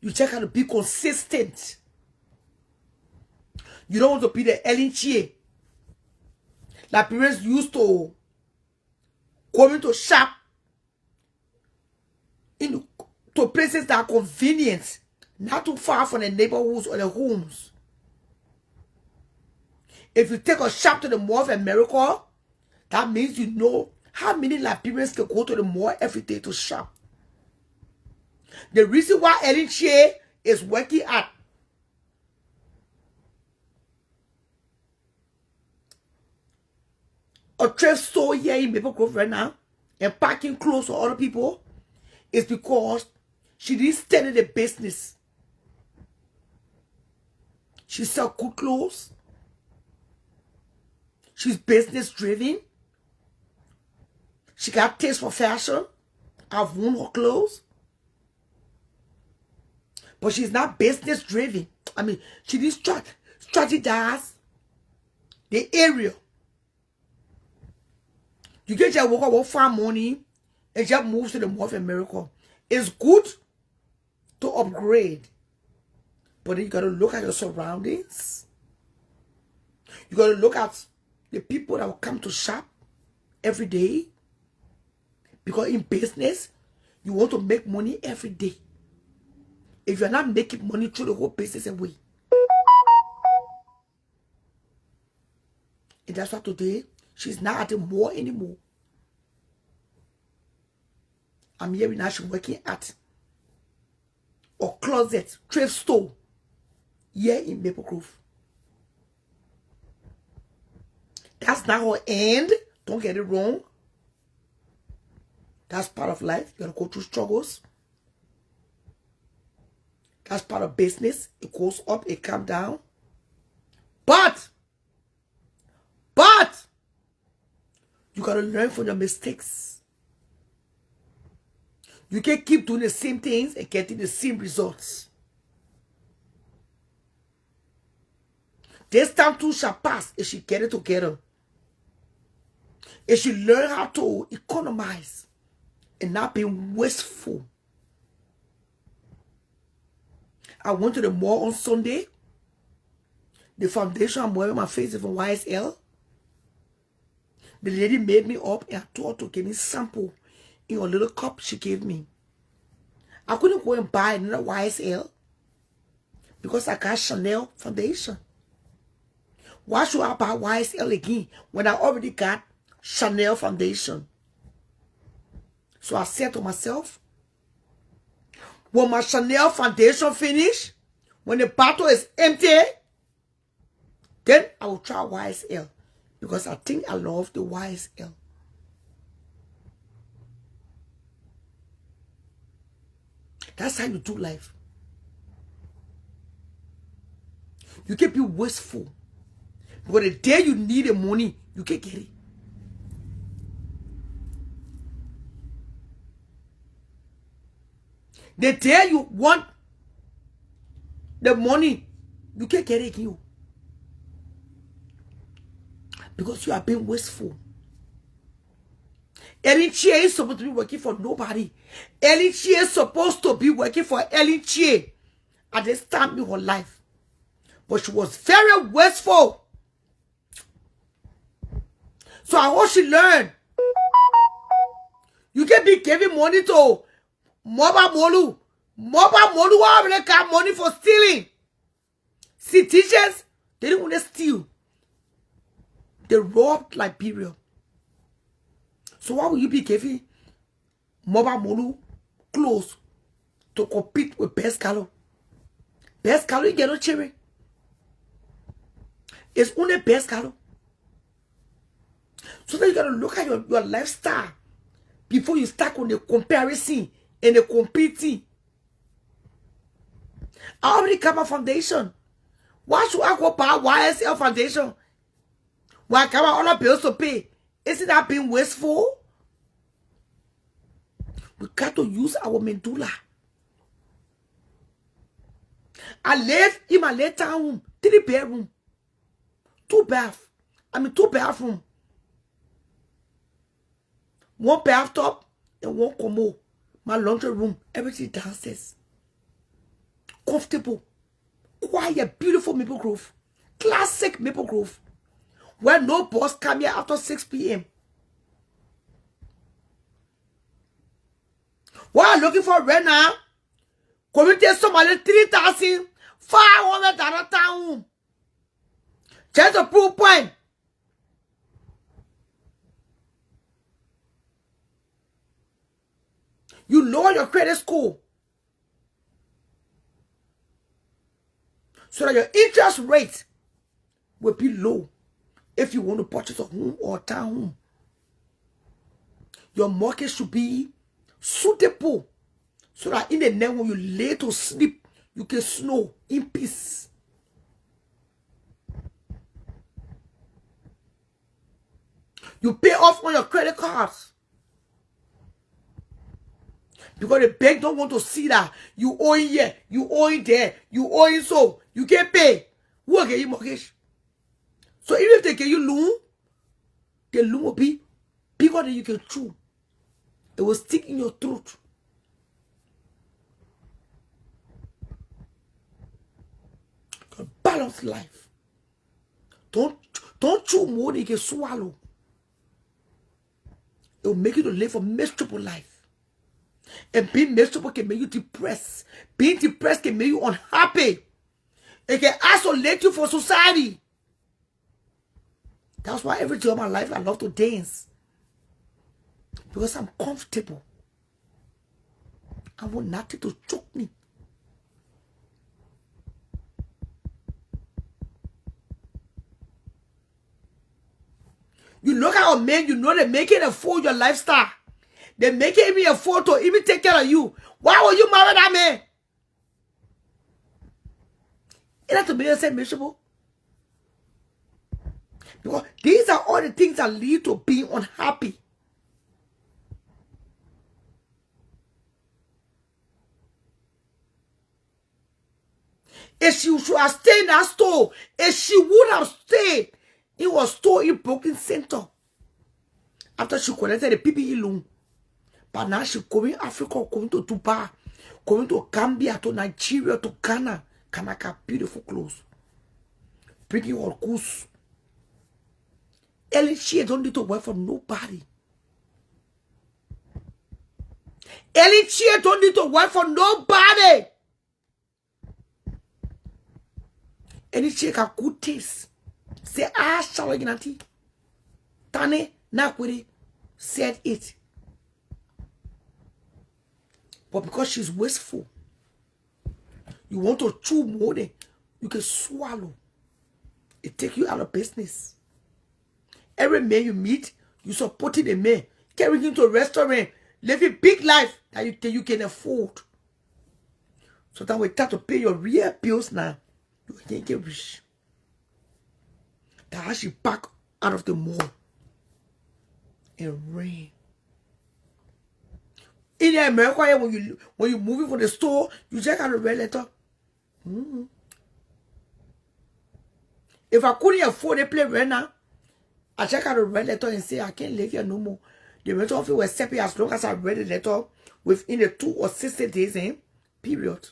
You check how to be consistent. You don't want to be the Ellen Chie. Liberians used to go into shop to places that are convenient, not too far from the neighborhoods or the homes. If you take a shop to the Mall of America, that means you know how many Liberians can go to the mall every day to shop. The reason why Ellen Chie is working at a thrift store here in Maple Grove right now and packing clothes for other people is because she didn't study the business. She sells good clothes. She's business driven. She got taste for fashion. I've worn her clothes. But she's not business driven. I mean, she didn't strategize the area. You can just walk out, find money, and just move to the Mall of America. It's good to upgrade. But then you got to look at your surroundings. You got to look at the people that will come to shop every day. Because in business, you want to make money every day. If you're not making money, throw the whole business away. And that's why today, she's not at the mall anymore. I'm hearing now she's working at a closet, thrift store, here in Maple Grove. That's not her end. Don't get it wrong. That's part of life. You gotta go through struggles. That's part of business. It goes up, it comes down. But you gotta learn from your mistakes. You can't keep doing the same things and getting the same results. This time too shall pass if she get it together. If she learn how to economize and not be wasteful. I went to the mall on Sunday. The foundation I'm wearing my face is from YSL. The lady made me up and I told her to give me sample in a little cup she gave me. I couldn't go and buy another YSL because I got Chanel foundation. Why should I buy YSL again when I already got Chanel foundation? So I said to myself, when my Chanel foundation finish, when the bottle is empty, then I will try YSL. Because I think I love the YSL. That's how you do life. You can't be wasteful. Because the day you need the money, you can't get it. The day you want the money, you can't get it again. Because you are being wasteful. Ellen Chie is supposed to be working for nobody. Ellen Chie is supposed to be working for Ellen Chie at this time in her life. But she was very wasteful. So I hope she learned. You can be giving money to Moba Molu. Moba Molu already got money for stealing. See, teachers, they didn't want to steal. They robbed Liberia. So why will you be giving Moba Molu clothes to compete with Best Calo? Best Calo, you get no cherry. It's only Best Calo. So then you gotta look at your lifestyle before you start on the comparison and the competing. I already got my foundation. Why should I go buy YSL foundation? Why got my other bills to pay? Isn't that being wasteful? We got to use our medulla. I live in my later home, 3 bedroom, 2 bathroom, 1 bathtub and 1 commode. My laundry room, everything downstairs. Comfortable, quiet, beautiful Maple Grove, classic Maple Grove, where no boss come here after 6 p.m. What I'm looking for right now, community somebody $3,500 town. Just a proof point. You lower your credit score so that your interest rate will be low if you want to purchase a home or a town home. Your mortgage should be suitable so that in the night when you lay to sleep, you can snore in peace. You pay off on your credit cards. Because the bank don't want to see that you owe it here, you owe it there, you owe it so. You can't pay. Who will get you mortgage? So even if they get you loan, the loan will be bigger than you can chew. It will stick in your throat. A balanced life. Don't chew more than you can swallow. It will make you to live a miserable life. And being miserable can make you depressed. Being depressed can make you unhappy. It can isolate you from society. That's why every day of my life I love to dance. Because I'm comfortable. I want nothing to choke me. You look at a man, you know they're making a fool of your lifestyle. They're making me a fool to even take care of you. Why would you marry that man? Is that to make yourself miserable? Because these are all the things that lead to being unhappy. If she should have stayed in that store, if she would have stayed, it was store in Brooklyn Center. After she collected the PPE loan. But now she's going to Africa, going to Dubai, going to Gambia, to Nigeria, to Ghana. Ghana got beautiful clothes. Bringing her goods. Ellen, she don't need to work for nobody. Ellen, she don't need to work for nobody. Ellen, she got good taste. Say, shall I get Tane, Nakwiri said it. But because she's wasteful, you want to chew more than you can swallow. It takes you out of business. Every man you meet, you supporting a man, carrying him to a restaurant, living big life that you can afford. So that when you start to pay your real bills now, you can't get rich. That has you back out of the mall and rain. In America, when you moving from the store, you check out a red letter. If I couldn't afford to play right now, I check out a red letter and say I can't live here no more. The rental of it will accept me as long as I read the letter within the 2 or 60 days, period.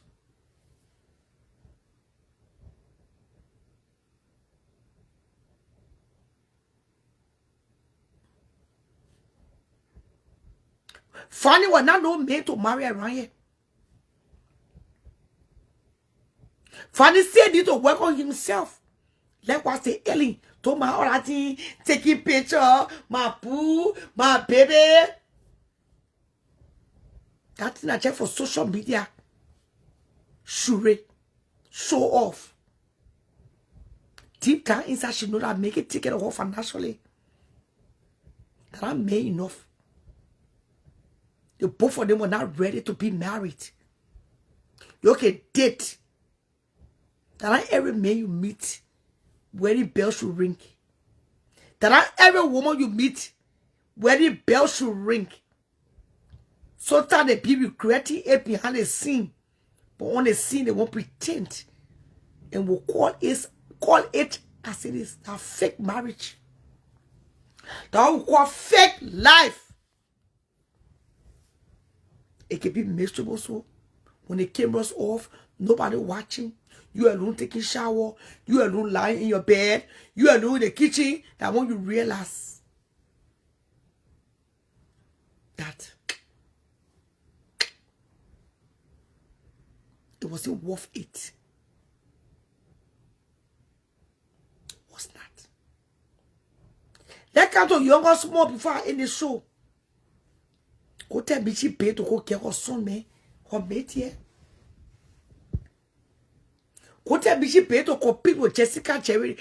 Fanny was not no man to marry around here. Fanny said he to work on himself. Like what say Ellie to my already taking picture, my boo, my baby. That's not just for social media. Sure, show off. Deep down inside, she know that make it take it off financially. They're not men enough. The both of them were not ready to be married. You can date. That not every man you meet, wedding bell should ring. That not every woman you meet, wedding bell should ring. Sometimes the people creating it behind the scene, but on the scene they won't pretend, and will call it as it is. A fake marriage. That will call fake life. It can be miserable. So when the cameras off, nobody watching. You alone taking shower. You alone lying in your bed. You alone in the kitchen. That when you realize that it wasn't worth it. It was not. Let's come to younger small before I end the show. Go tell me she paid to go get her son, man. Her mate here. Go tell me she paid to compete with Jessica Harding.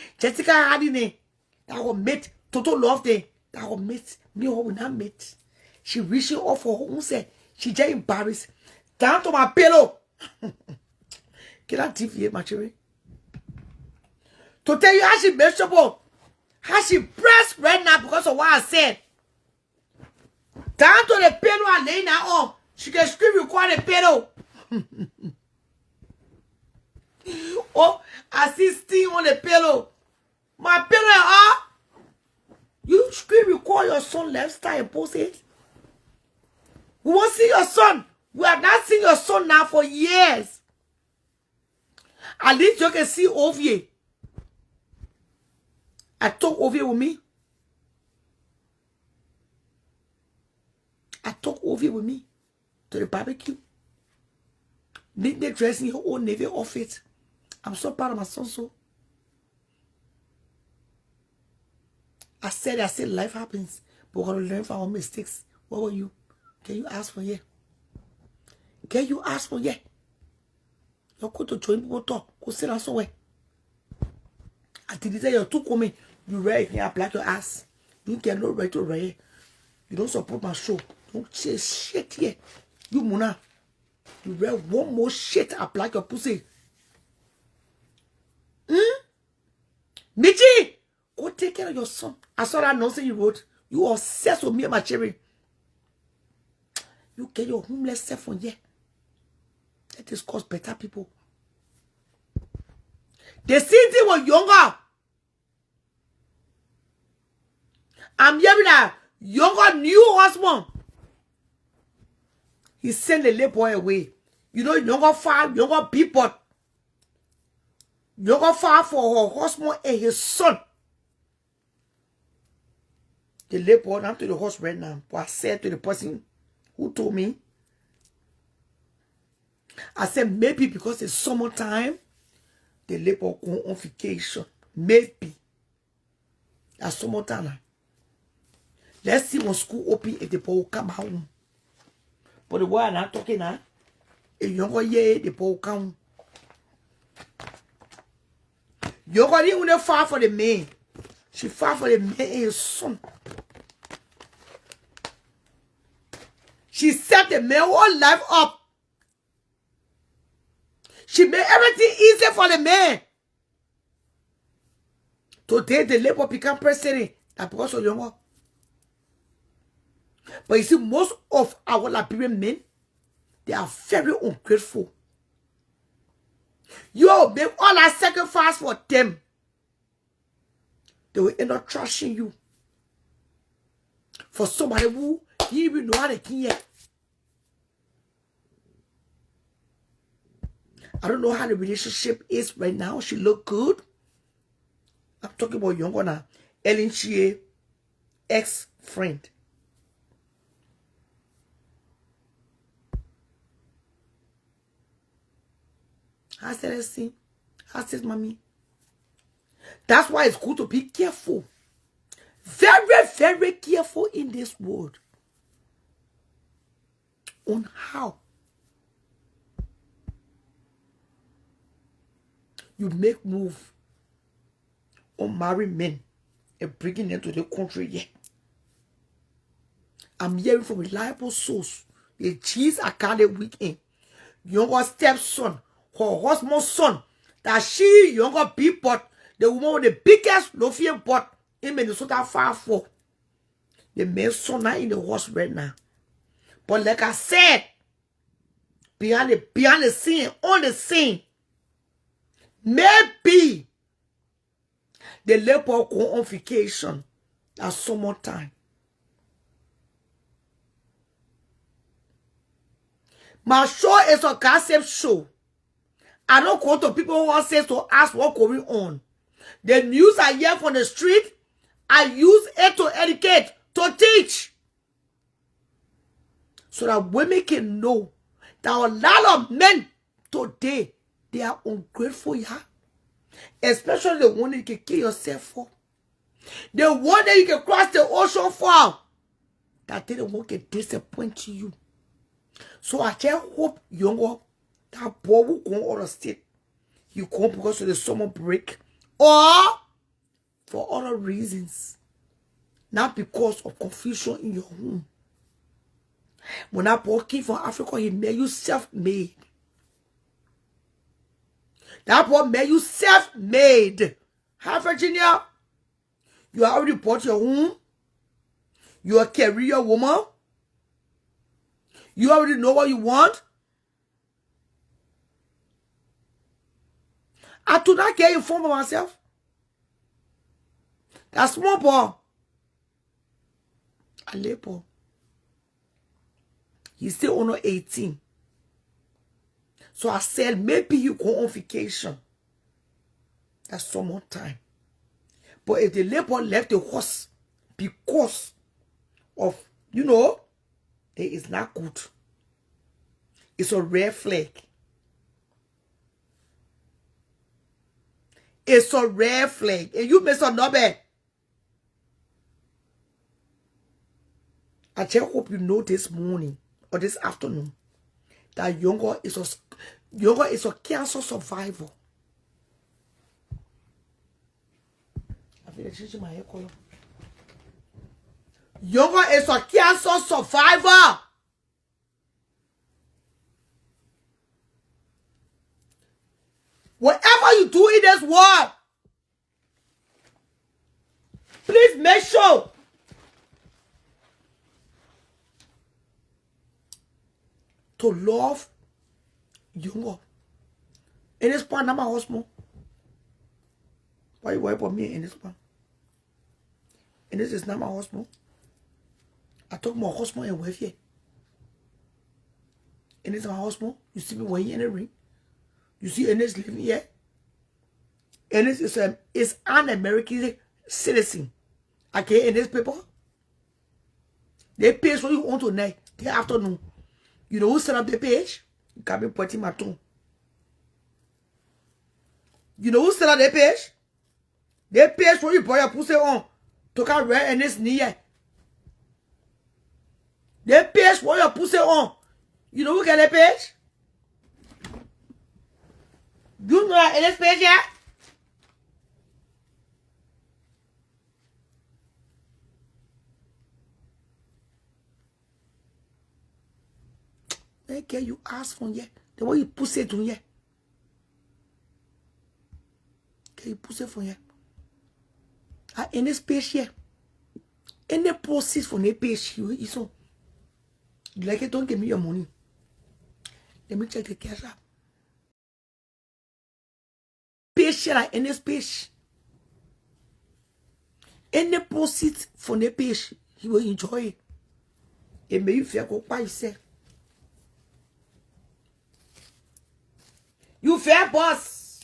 That her mate, total love day. That her mate, me her will not mate. She reaching off for her own say. She just embarrassed. Down to my pillow. Get that TV, my cherry. To tell you how she miserable. How she pressed right now because of what I said. Down to the pillow and laying her on. She can scream, you call the pillow. Oh, I see steam on the pillow. My pillow, you scream, you call your son lifestyle and post it. We won't see your son. We have not seen your son now for years. At least you can see Ovie. I took Ovie with me. I took Ovie with me to the barbecue. Need the dress in your own Navy outfit. I'm so proud of my son. So I said life happens, but we're going to learn from our mistakes. What were you? Can you ask for yeah? Can you ask for yeah? You're going to join people talk. Go sit down somewhere. I did say you're too coming. You ready? Yeah, black your ass. You get no right to right. You don't support my show. Don't say shit here. You Muna. You read one more shit. I black your pussy. Michi! Go take care of your son. I saw that nonsense you wrote. You obsessed with me and my cherry. You get your homeless self from here. That is cause better people. The city was younger. I'm hearing that younger new husband. He sent the little boy away. You know, younger people. Younger far for her husband and his son. The little boy, I'm to the house right now. But I said to the person who told me, I said, maybe because it's summertime, the labor go on vacation. Maybe. That's summertime. Let's see when school open if the boy will come home. But the way I'm not talking now, a younger year, the boy will come. Younger didn't even far for the man. She fought for the man and his son. She set the man whole life up. She made everything easy for the man. Today, the labor become president. That's because of younger. But you see, most of our Liberian men, they are very ungrateful. You will make all that sacrifice for them. They will end up trashing you. For somebody who he will know how to kill. I don't know how the relationship is right now. She look good. I'm talking about younger now. Ellen Chie, ex-friend. I said, let's see. I said, mommy. That's why it's good to be careful. Very, very careful in this world. On how you make move on married men and bringing them to the country. Yeah. I'm hearing from reliable source. The cheese account weekend. Younger stepson, her husband's son, that she, younger big pot, the woman with the biggest loafing pot in Minnesota far for. The man's son now in the horse right now. But like I said, behind the scene, on the scene, maybe the labor go on vacation at summertime. My show is a gossip show. I don't go to people who say to ask what's going on. The news I hear from the street, I use it to educate, to teach. So that women can know that a lot of men today, they are ungrateful, yeah. Especially the one that you can kill yourself for. The one that you can cross the ocean for. That they don't want to disappoint you. So I just hope younger, that boy will go out of state. You come because of the summer break. Or for other reasons. Not because of confusion in your home. When that boy came from Africa, he made you self-made. That boy made you self-made. Hi, Virginia. You already bought your home. You are a career woman. You already know what you want. I do not get informed of myself. That small boy. A labor. He's still under 18. So I said, maybe you go on vacation. That's some more time. But if the labor left the horse because of, you know, it is not good. It's a red flag. It's a red flag. And you miss a number. I just hope you know this morning or this afternoon that younger is a cancer survivor. I feel like changing my hair color. Younger is a cancer survivor. Whatever you do in this world, please make sure to love younger. In this point, I'm a husband. Why you worry about me in this one? And this is not my husband. I talk my husband and wife here. And this is my husband. You see me when he in the ring. You see Ernest living here. Ernest is an American citizen. Okay, in this paper. They pay for you on tonight, the afternoon. You know who set up the page? You can't be pointing my tongue. You know who set up the page? They pay for you, boy, your pussy on. To come right in this knee. They pay for your pussy on. You know who get the page? You know that in this page yet? Okay, you ask for here. The way you pussy to here. Okay, you pussy for here. In this page here. Any proceeds from the page you so. You like it, don't give me your money. Let me check the cash app. Page here in this page. Any proceeds from the page, he will enjoy it. It may you feel go by yourself. You fair boss.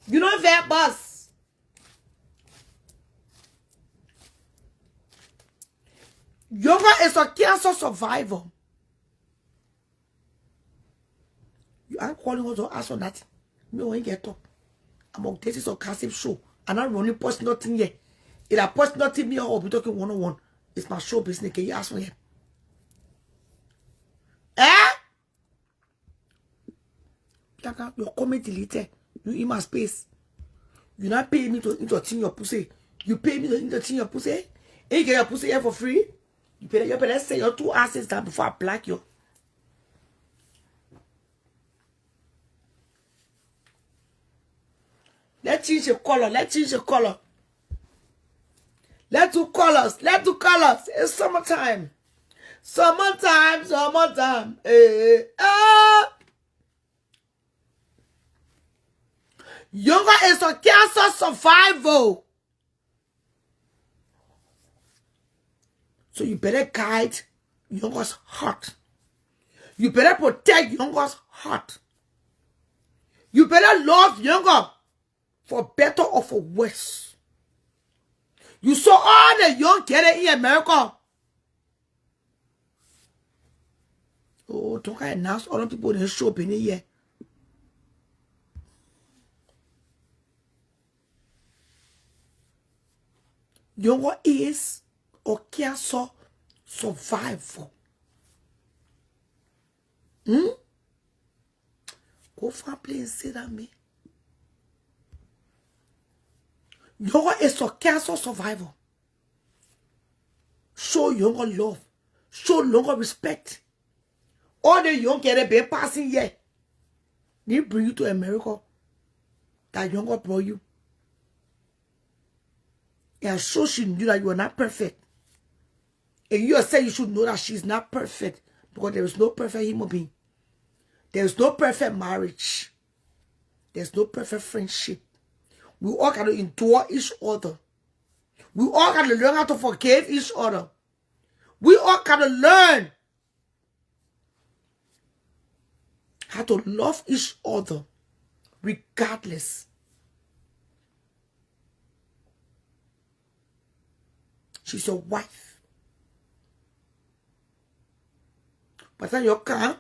You know fair boss. Younger is a cancer survivor. You aren't calling her to ask for that. Me when you get up. I'm on this is a gossip show. I'm not running personal thing here. If I personal thing me or be talking one-on-one, it's my show business. Can you ask for him? Your comment deleted. You in my space. You not pay me to entertain your pussy. You pay me to entertain your pussy. And you get your pussy here for free. You better say your 2 asses down before I black you. Let's change the color. Let's change the color. Let's do colors. Let's do colors. It's summertime. Summertime, summertime. Younger is a cancer survival. So you better guide Younger's heart. You better protect Younger's heart. You better love Younger for better or for worse. You saw all the young kids in America. Oh, don't I announce other people that show up in here. Younger is or cancer survival. Go for a place and say that me. Younger is a cancer survival. Show Younger love. Show Younger respect. All the young kids been passing here. They bring you to America. That Younger brought you. And so she knew that you are not perfect. And you say you should know that she's not perfect. Because there is no perfect human being. There is no perfect marriage. There's no perfect friendship. We all got to endure each other. We all got to learn how to forgive each other. We all got to learn how to love each other regardless. She's your wife. But then you can't.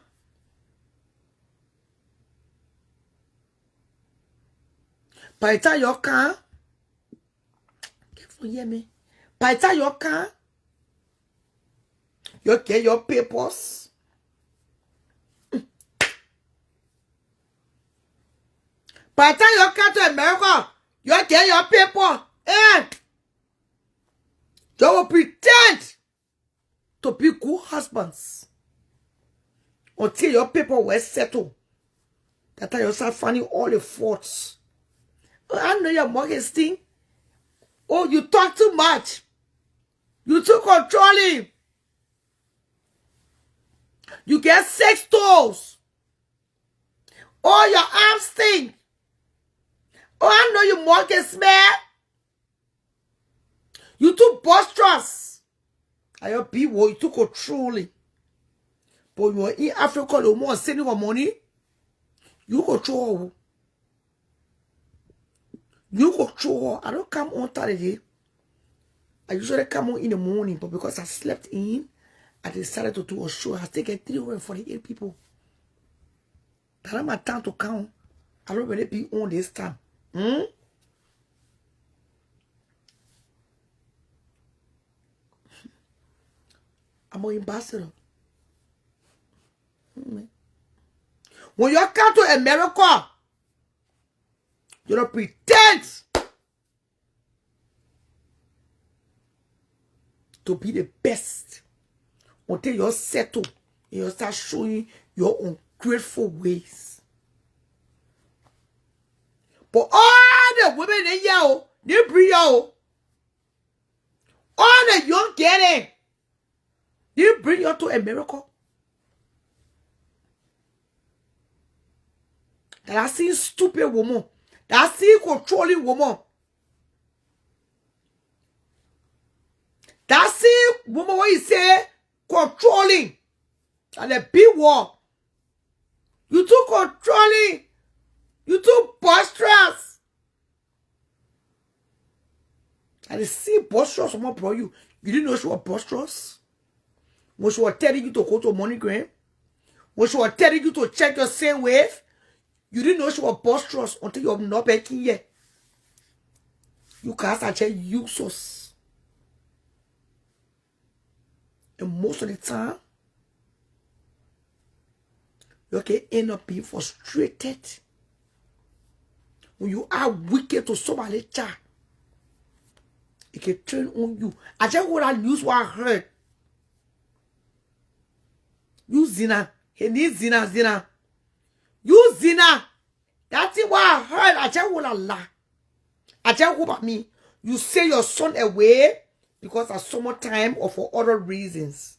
By the time you can, by the time you can, you get your papers. By the time you come to America, you get your paper and you will pretend to be good husbands until your paper was settled. That time you start finding all the faults. I know your mortgage thing. Oh, you talk too much. You too controlling. You get 6 toes. Oh, your arms stink. Oh, I know your mortgage smell. You too boisterous. I your people, you too controlling. But you are in Africa, the more sending your money. You control. You control. I don't come on Saturday. I usually come on in the morning, but because I slept in, I decided to do a show. I still get 348 people. That is my time to count. I don't really be on this time. I'm an ambassador. When you come to America, you don't pretend to be the best until you're settled and you start showing your ungrateful ways. But all the women in here, they bring you. All the young getting, they bring you to America. That I see stupid woman. That I see controlling woman. That see woman what you say controlling. And the big war. You too controlling. You too boisterous. And the see boisterous woman brought you. You didn't know she was boisterous. When she was telling you to go to MoneyGram. When she was telling you to check your same wave. You didn't know she was boisterous until you have not been here. You guys are just useless. And most of the time, you can end up being frustrated. When you are wicked to somebody, it can turn on you. I just heard that news what I heard. You zina. He needs zina. You zina. That's it what I heard. I tell you la. I tell you about me. You send your son away because of summertime or for other reasons.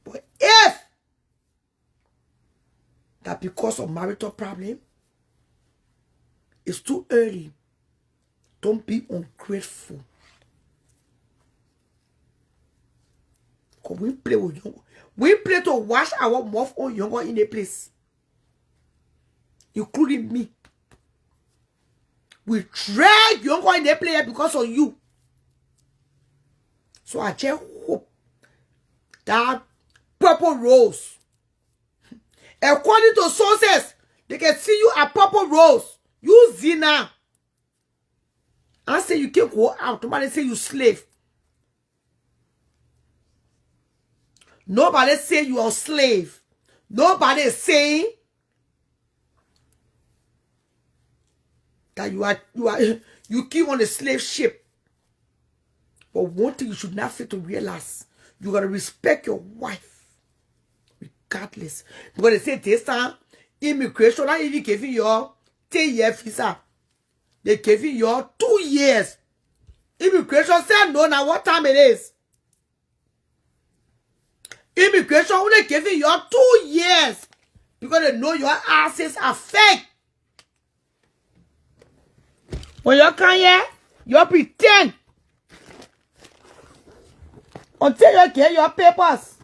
But if that because of marital problem, it's too early. Don't be ungrateful. Because we play with young. We play to wash our mouth on younger in a place. Including me. We drag younger in a player because of you. So I just hope that purple rose. According to sources, they can see you at purple rose. You zina. I say you can't go out. Nobody say you slave. Nobody say you are a slave. Nobody is saying that you keep on the slave ship. But one thing you should not fail to realize, you gotta respect your wife, regardless. Because they say this time, immigration, not even giving you 10-year visa. They gave you 2 years. Immigration said no, now what time it is? Immigration only giving you 2 years because they know your asses are fake. When you come here, you pretend until you get your papers.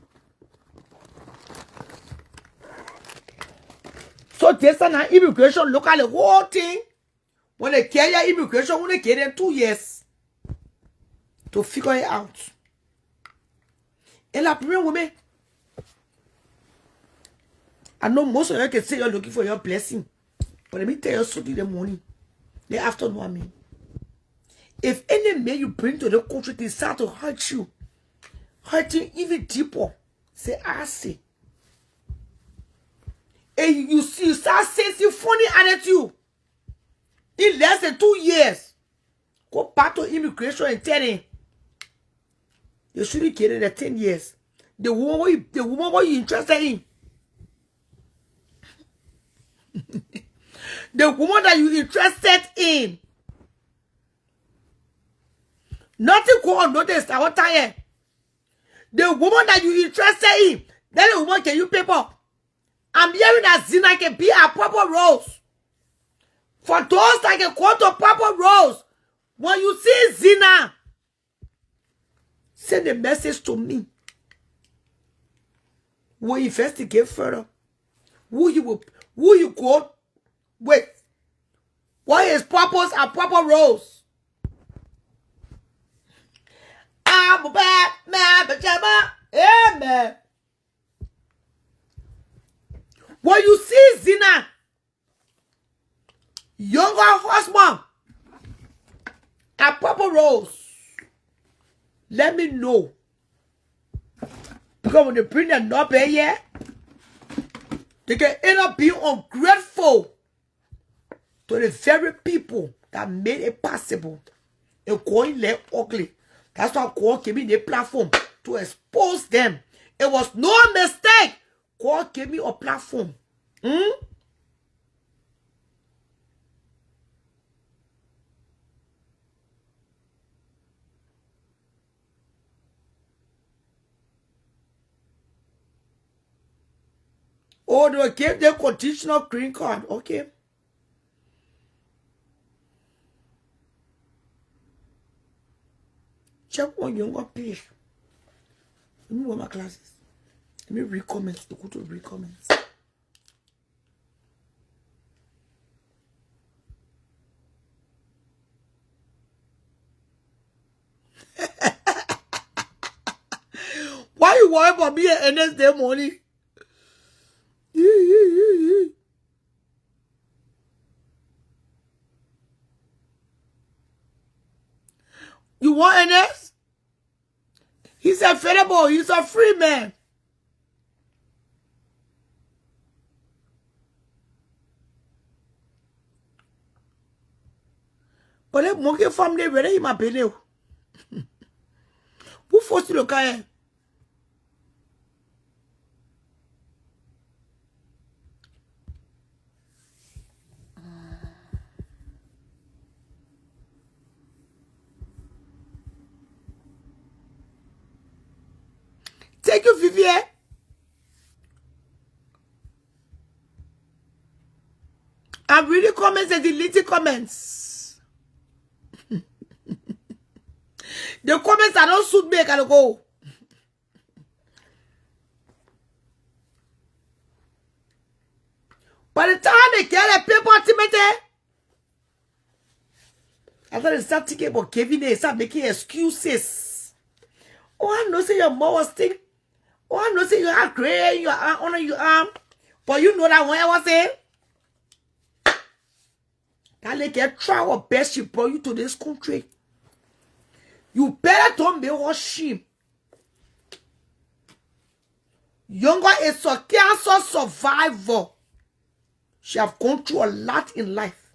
So this time immigration look at the whole thing. When they get your immigration, only get them 2 years to figure it out. And la première woman, I know most of you can say you're looking for your blessing. But let me tell you something in the morning. The afternoon, I mean. If any man you bring to the country decide to hurt you even deeper, say, I see. And you start saying funny attitude. In less than 2 years, go back to immigration and tell them you shouldn't get it at 10 years. The woman what you interested in. The woman that you interested in. Nothing go unnoticed. I want tired. The woman that you interested in. Then the woman can you paper. I'm hearing that Zina can be a proper rose. For those that can go to proper rose. When you see Zina, send a message to me. We'll investigate further. Who you go with? What is purpose and proper roles? I'm a bad man, pajama. Amen. When you see Zina, younger husband, and proper roles, let me know. Because when they bring them up here, they can end up being ungrateful to the very people that made it possible. And going there ugly. That's why God gave me the platform to expose them. It was no mistake. God gave me a platform. Oh, they gave them conditional green card. Okay. Check on your page. Let me watch my classes. Let me read comments. To go to read comments. Why you worry about me at Wednesday morning? You want NS? He's available. He's a free man. But monkey family ready in my penny. Who forced you to come? Thank you, Vivian. I'm reading comments and deleting comments. The comments are not suit me, I gotta go. By the time they get a paper ultimately, I thought they start thinking about Kevin, they start making excuses. Oh, I know say your mom was sick. Oh, I know say you have gray in your arm, under your arm. But you know that when I was saying, that lady try her best, she brought you to this country. You better don't make her shame. Younger is a cancer survivor. She have gone through a lot in life.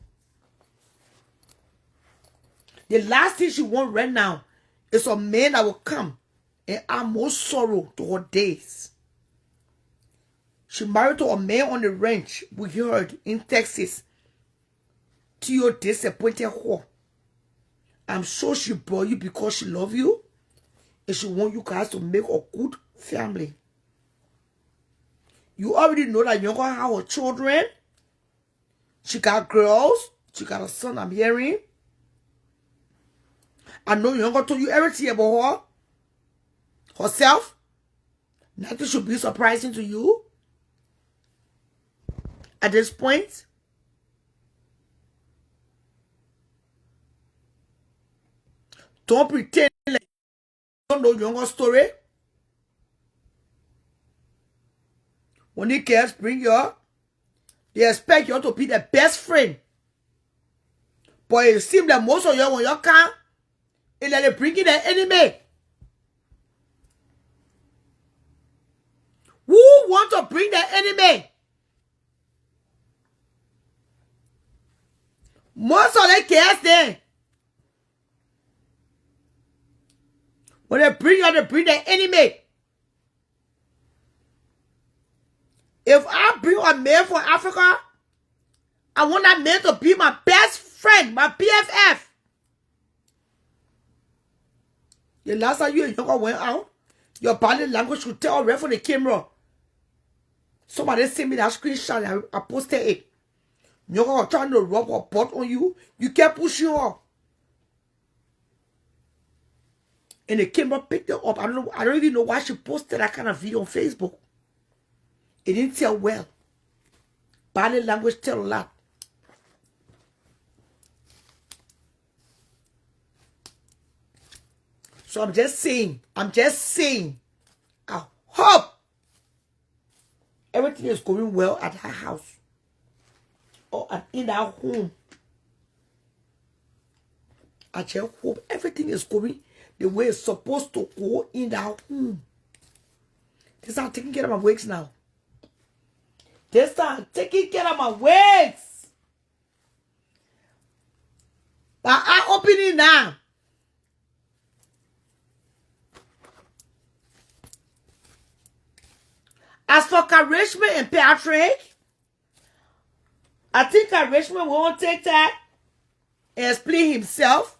The last thing she wants right now is a man that will come and add more sorrow to her days. She married to a man on the ranch, we heard, in Texas. Tio disappointed her. I'm sure she brought you because she loves you and she wants you guys to make a good family. You already know that you're going to have her children. She got girls. She got a son, I'm hearing. I know you're going to tell you everything about her. Herself. Nothing should be surprising to you. At this point. Don't pretend like you don't know your story. When the kids bring you up, they expect you to be the best friend. But it seems that most of you, when you come, and then they bring in the enemy. Who want to bring the enemy? Most of the kids there. When they bring the enemy. If I bring a man from Africa, I want that man to be my best friend, my BFF. The last time you and Yoga went out, your body language should tell right for the camera. Somebody sent me that screenshot and I posted it. Yoga was trying to rub her butt on you. You kept pushing her. And the camera picked it up. I don't even know why she posted that kind of video on Facebook. It didn't tell well. Body language tell a lot. So I'm just saying, I hope everything is going well at her house or in our home. I just hope everything is going the way it's supposed to go in our home. They start taking care of my wigs now. They start taking care of my wigs. But I open it now. As for Karishma and Patrick, I think Karishma won't take that and explain himself.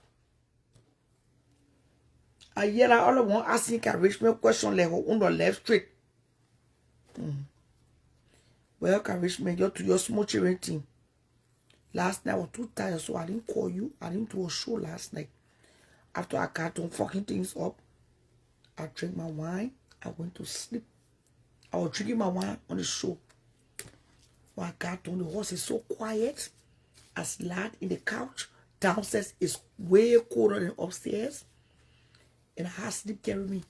I hear that all I want asking Karishma question like on the left straight. Well, Karishma, you're to your small children team. Last night I was too tired, so I didn't call you. I didn't do a show last night. After I got done fucking things up, I drank my wine. I went to sleep. I was drinking my wine on the show. When I got done, the house is so quiet. I slid in the couch. Downstairs is way colder than upstairs. And I had sleep carry me.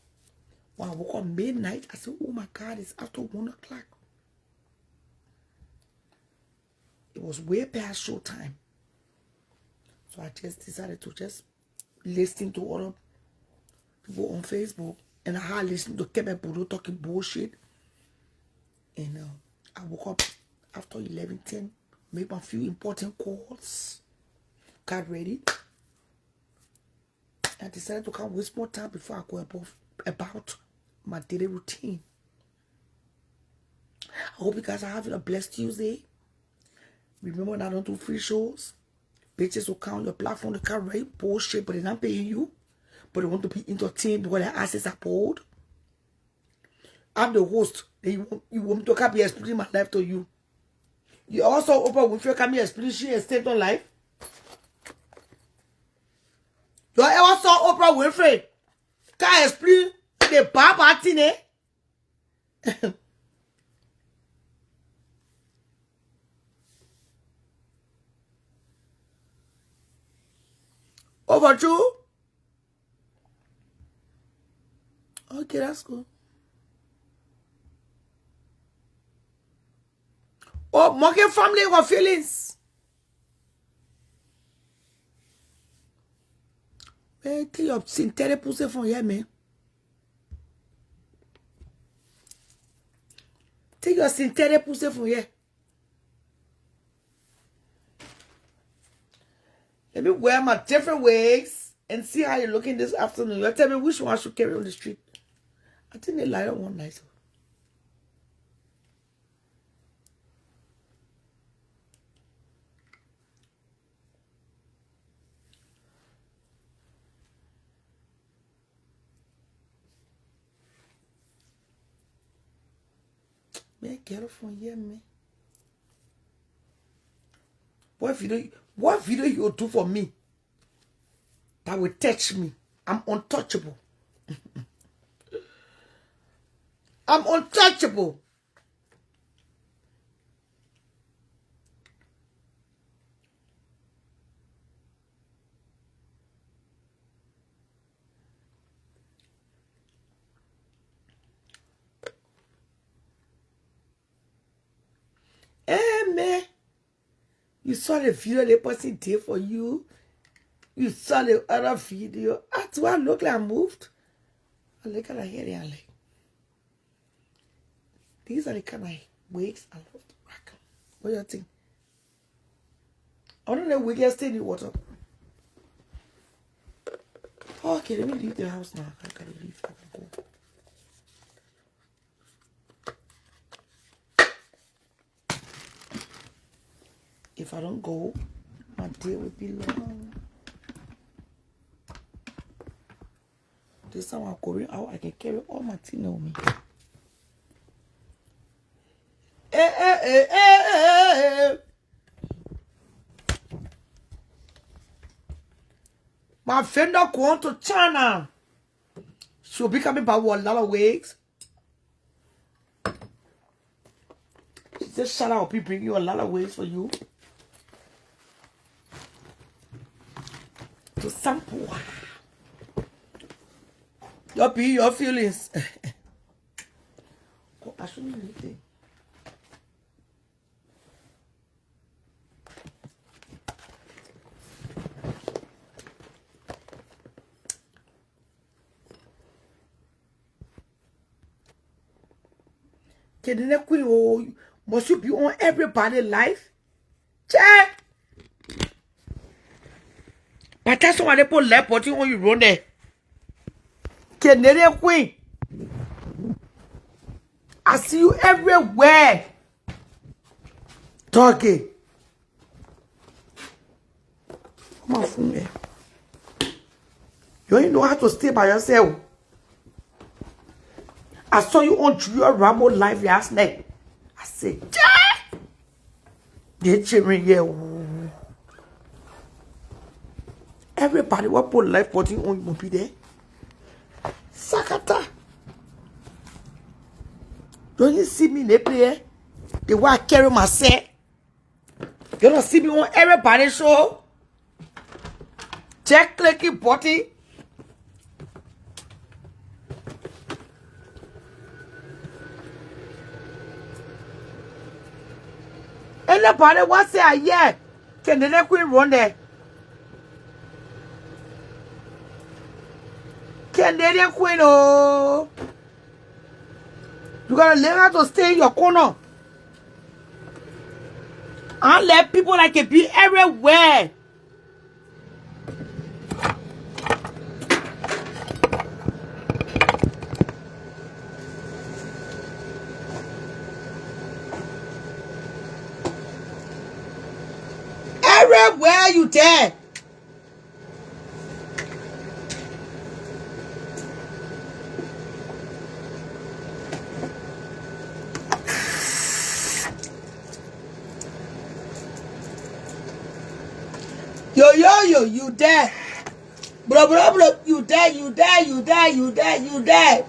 When I woke up midnight, I said, oh my God, it's after 1 o'clock. It was way past show time. So I just decided to just listen to other people on Facebook. And I had listened to Kevin Bodo talking bullshit. And I woke up after 11:10, made my few important calls, got ready, I decided to come waste more time before I go about my daily routine. I hope you guys are having a blessed Tuesday. Remember that I don't do free shows. Bitches will come on your platform to come right bullshit, but they're not paying you. But they want to be entertained because their asses are pulled. I'm the host. You want me to come here explaining my life to you. You also Oprah Winfrey come here explaining she has stayed on life. You ever saw Oprah Winfrey can explain the bad party, eh? Over to? Okay, that's cool. Oh, mocking family or feelings. Man, take your synthetic pussy from here, man. Take your synthetic pussy from here. Let me wear my different wigs and see how you're looking this afternoon. You tell me which one I should carry on the street. I think the lighter one nicer. Man, get it from here, man. What video you will do for me that will touch me? I'm untouchable. I'm untouchable. Man, you saw the video the person did for you. You saw the other video. Do I look like I moved? I look at the hair and like. These are the kind of wigs I love to rock. What do you think? I don't know wig stay in the water. Okay, let me leave the house now. I gotta leave. I gotta go. If I don't go, my day will be long. This time I'm going out, I can carry all my things on me. My vendor going to China. She'll be coming back with a lot of wigs. She said, shout out, people bring you a lot of wigs for you. To sample. Your feelings. Oh, I shouldn't leave it. Can the queen oh must you be on everybody's life? Check. But that's why they put left button on you run there. Canadian queen. I see you everywhere. Talking. Come on, phone here. You ain't know how to stay by yourself. I saw you on Julia Rambo live last night. I said, yeah. They're cheering here. Everybody will put live button on you won't be there. Sakata. Don't you see me in the play? The way I carry myself. You don't see me on everybody's show. Check clicking button. Anybody want to say, yeah, can the queen run there? Canadian queen, oh. You gotta learn how to stay in your corner. And let people like it be everywhere. there. Yo, you there. Bro, you there.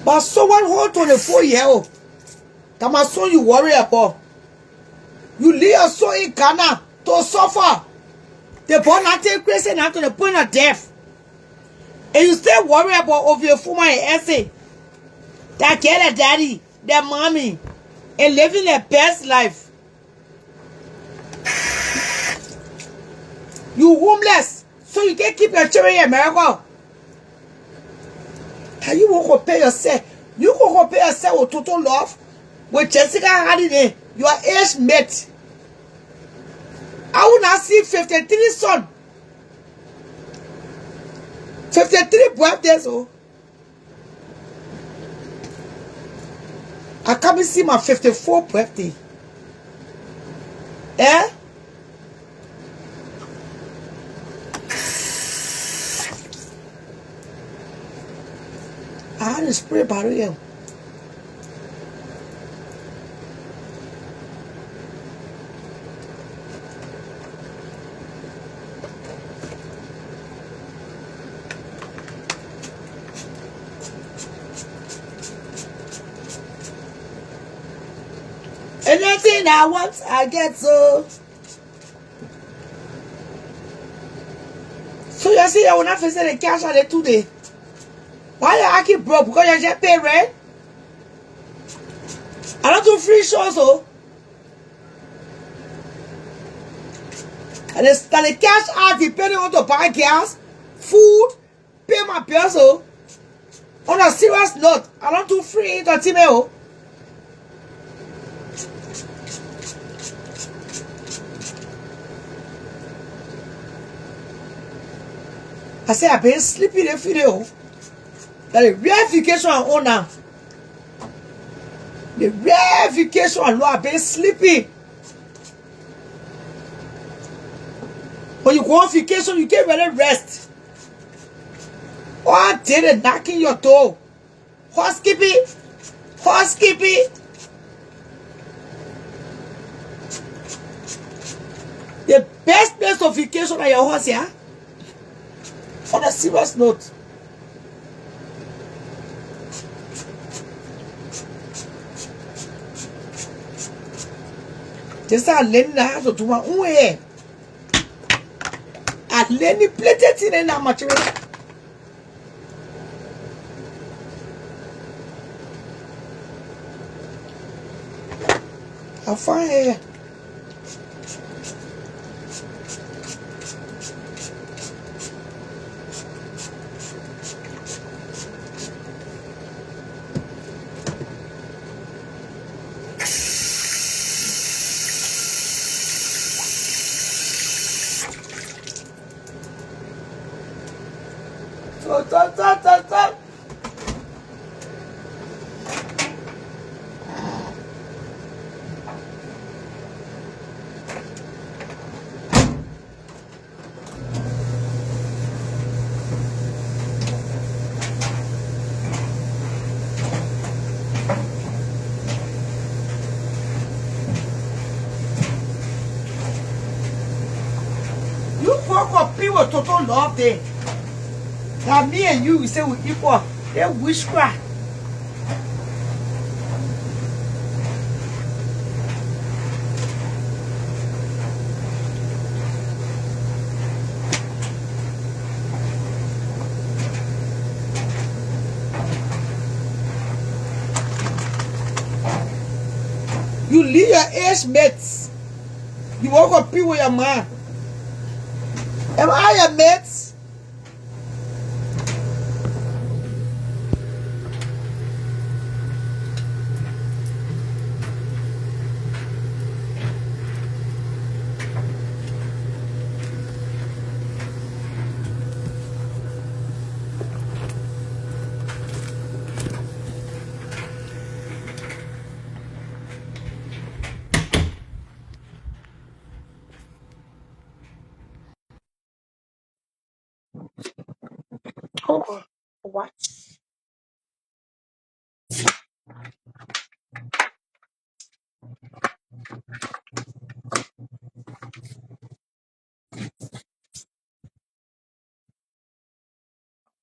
But someone hold 24-year-old. That my son you worry about. You leave your son in Ghana to suffer. The boy not take crazy now to the point of death. And you still worry about over your former essay. That get a daddy, their mommy, and living their best life. You homeless, so you can keep your children in America. And you won't compare yourself. You can compare yourself with Total Love, with Jessica Holiday, your age mate. I will not see 53 son. 53 birthdays, oh. I can't see my 54th birthday. Eh? I had a spray barrier. Anything I want, I get so. So you see, I will not face the cash at the today. Why you acting broke? Because you just pay rent? I don't do free shows, oh. And the cash out depending on the buy gas, food, pay my bills, oh. On a serious note, I don't do free entertainment, oh. I say I've been sleeping the video. That the verification I own now. The verification I know I've been sleeping. When you go on vacation, you can't really rest. All day they knocking your door. Housekeeping. The best place of vacation at your house, yeah? On a serious note. Just a learning how to do my own way. I learning plenty in that material. I find here. So. You fuck up people Total Love there. Now me and you, we say we equal. They witchcraft. You leave your age mates. You walk up with your man. Am I your mates? Oh, what?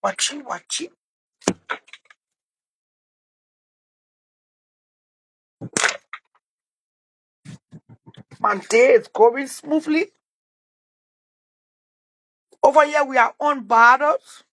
Watch it. My day is going smoothly. Over here, we are on bottles.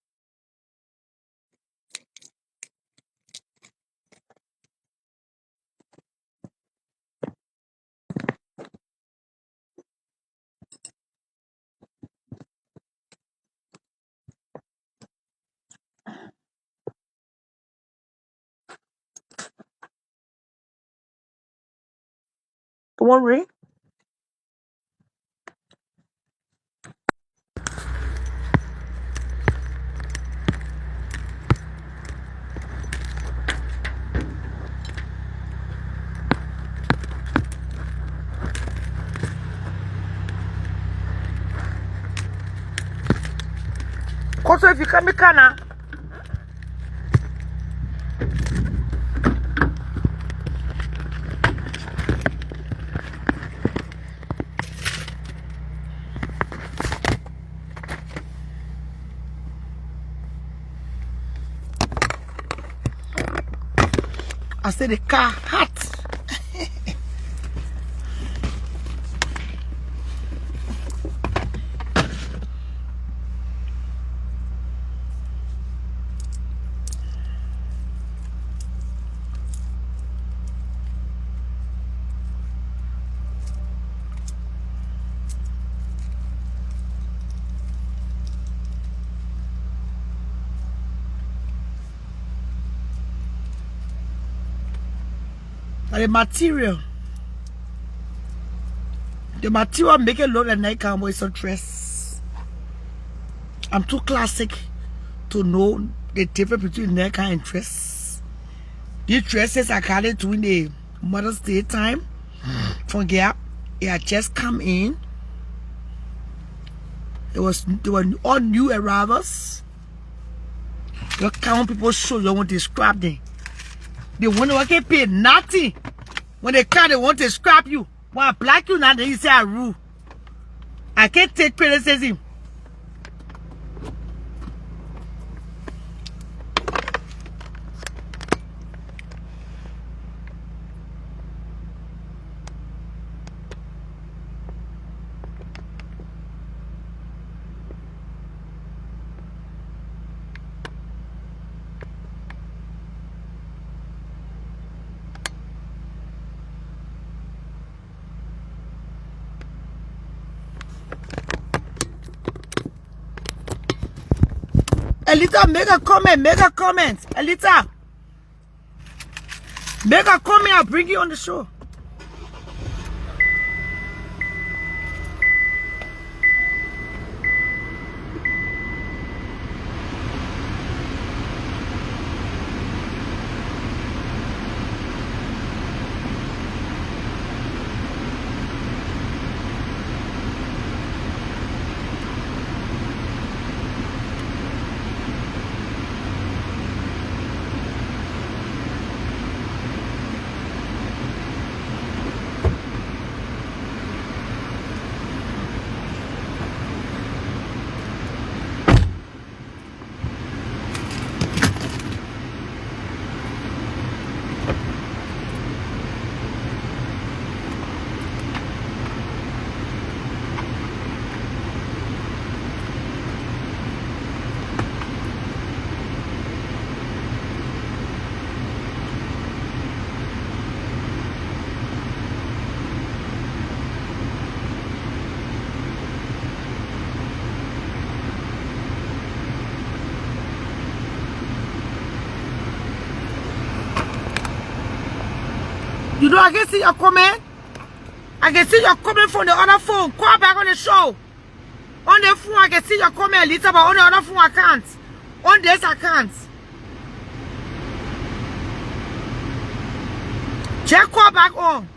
Come on, ring. Cause if you come, now. I said the car hot. But the material make it look like night cowboy some dress. I'm too classic to know the difference between neck and dress. These dresses I got it during the Mother's Day time from Gap. It had just come in. They were all new arrivals. You can't people show you want to scrap them. They want to get paid nothing. When they come, they want to scrap you. When I black you now, then you say I rule. I can't take criticism. Elita, make a comment. Elita, make a comment. I'll bring you on the show. You know, I can see your comment. I can see your comment from the other phone. Call back on the show. On the phone, I can see your comment, Elita, but on the other phone, I can't. On this, I can't. Check call back on.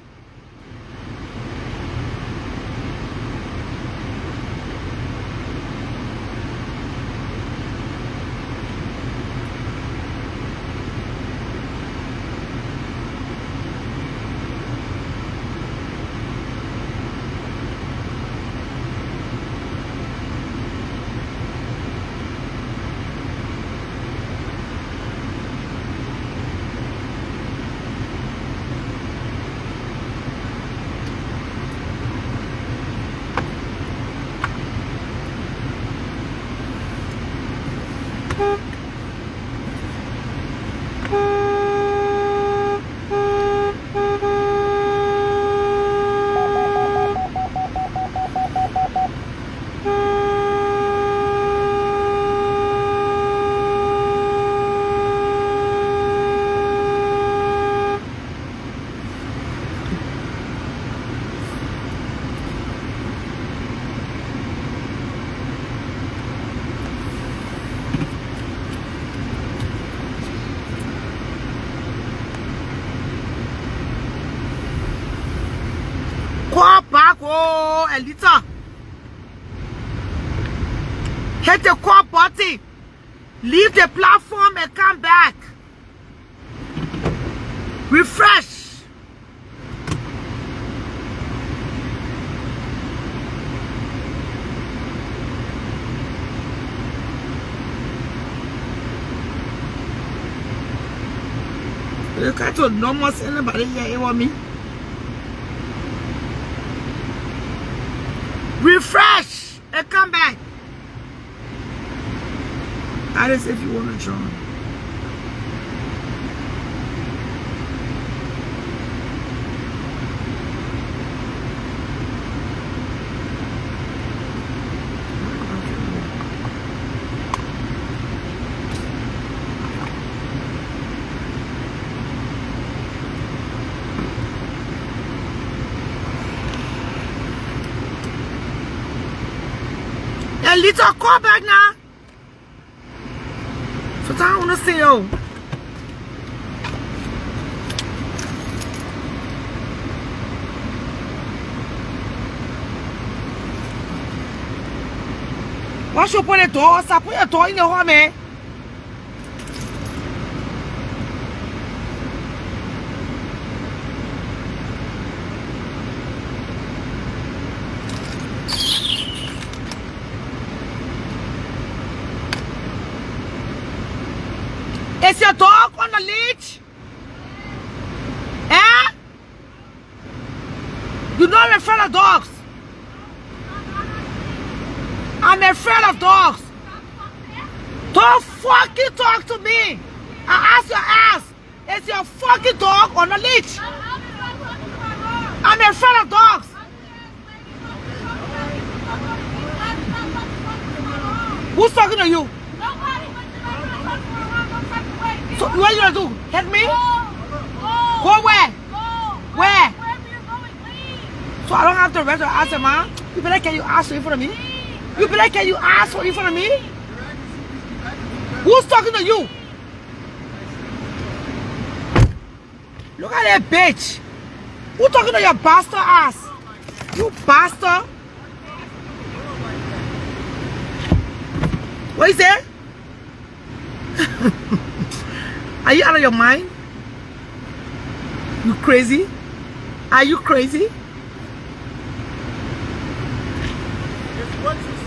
Oh, Elita. Hit the call button. Leave the platform and come back. Refresh. You can't tell no more anybody here want me. Refresh and come back. That is if you want to join. A little call back now. So I want to say, yo. What's your point? Door? Stop putting your door in the home, man. Is your dog on the leash? Eh? You're not afraid of dogs. I'm afraid of dogs. Don't fucking talk to me. I ask your ass. Is your fucking dog on the leash? I'm afraid of dogs. Who's talking to you? So what are you gonna do? Hit me? Go where? Where? So I don't have the right to ask him, man. You better can you ask for in front of me? You better can you ask for in front of me? Who's talking to you? Look at that bitch. Who talking to your bastard ass? You bastard. What is that? Are you out of your mind? You crazy? Are you crazy?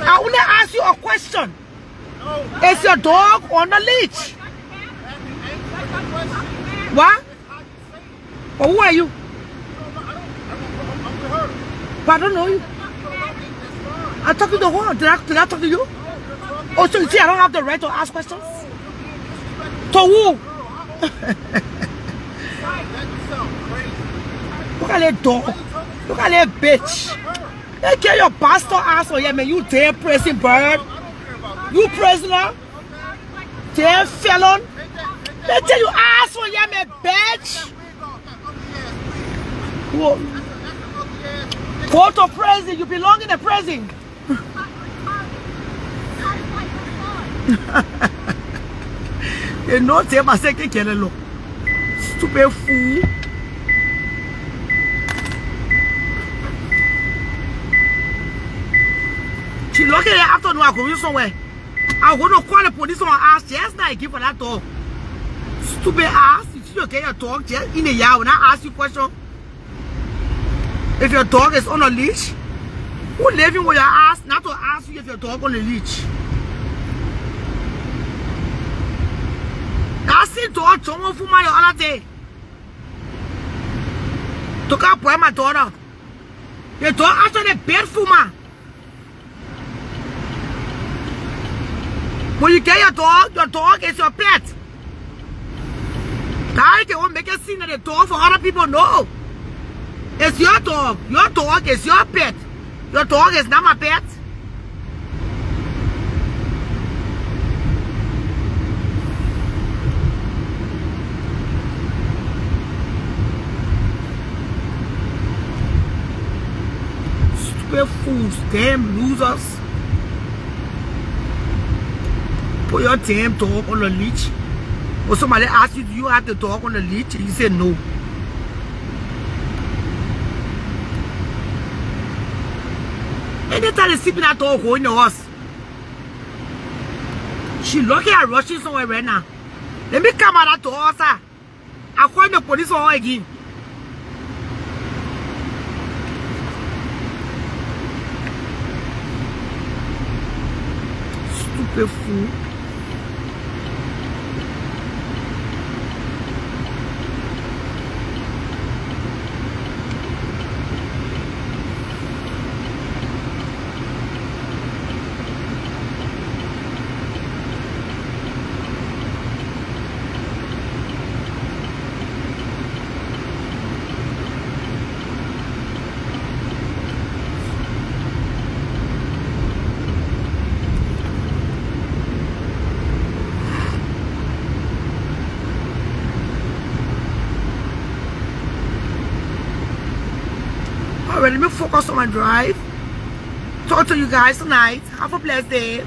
I want to ask you a question. No. Is your dog on the leash? What? Or who are you? But I don't know you. I'm talking to who? Did I talk to you? Oh, so you see I don't have the right to ask questions? To who? Look at that dog. Look at that bitch. They get your bastard ass for you, man. You damn prison bird. You prisoner. Damn felon. They tell you ass for you, man, bitch. Go to prison. You belong in the prison. You know, say my second killer. Stupid fool. She lucky that afternoon I go somewhere. I want to call the police on her ass just now give for that dog. Stupid ass. You see you get your dog just in the yard when I ask you a question. If your dog is on a leash, who living with your ass not to ask you if your dog on a leash? I see dog jump for my other day. To come boy my daughter. Your dog actually bed for me. When you get your dog is your pet. That can make a scene of the dog for other people. No. It's your dog. Your dog is your pet. Your dog is not my pet. Stupid fools, damn losers. Put your damn dog on the leash. Or somebody asks you, do you have the dog on the leash? And you say no. Anytime they sleeping at all, go in the house. She lucky at rushing somewhere right now. Let me come out to us. I call the police for her again. Stupid fool. Alright, let me focus on my drive. Talk to you guys tonight. Have a blessed day.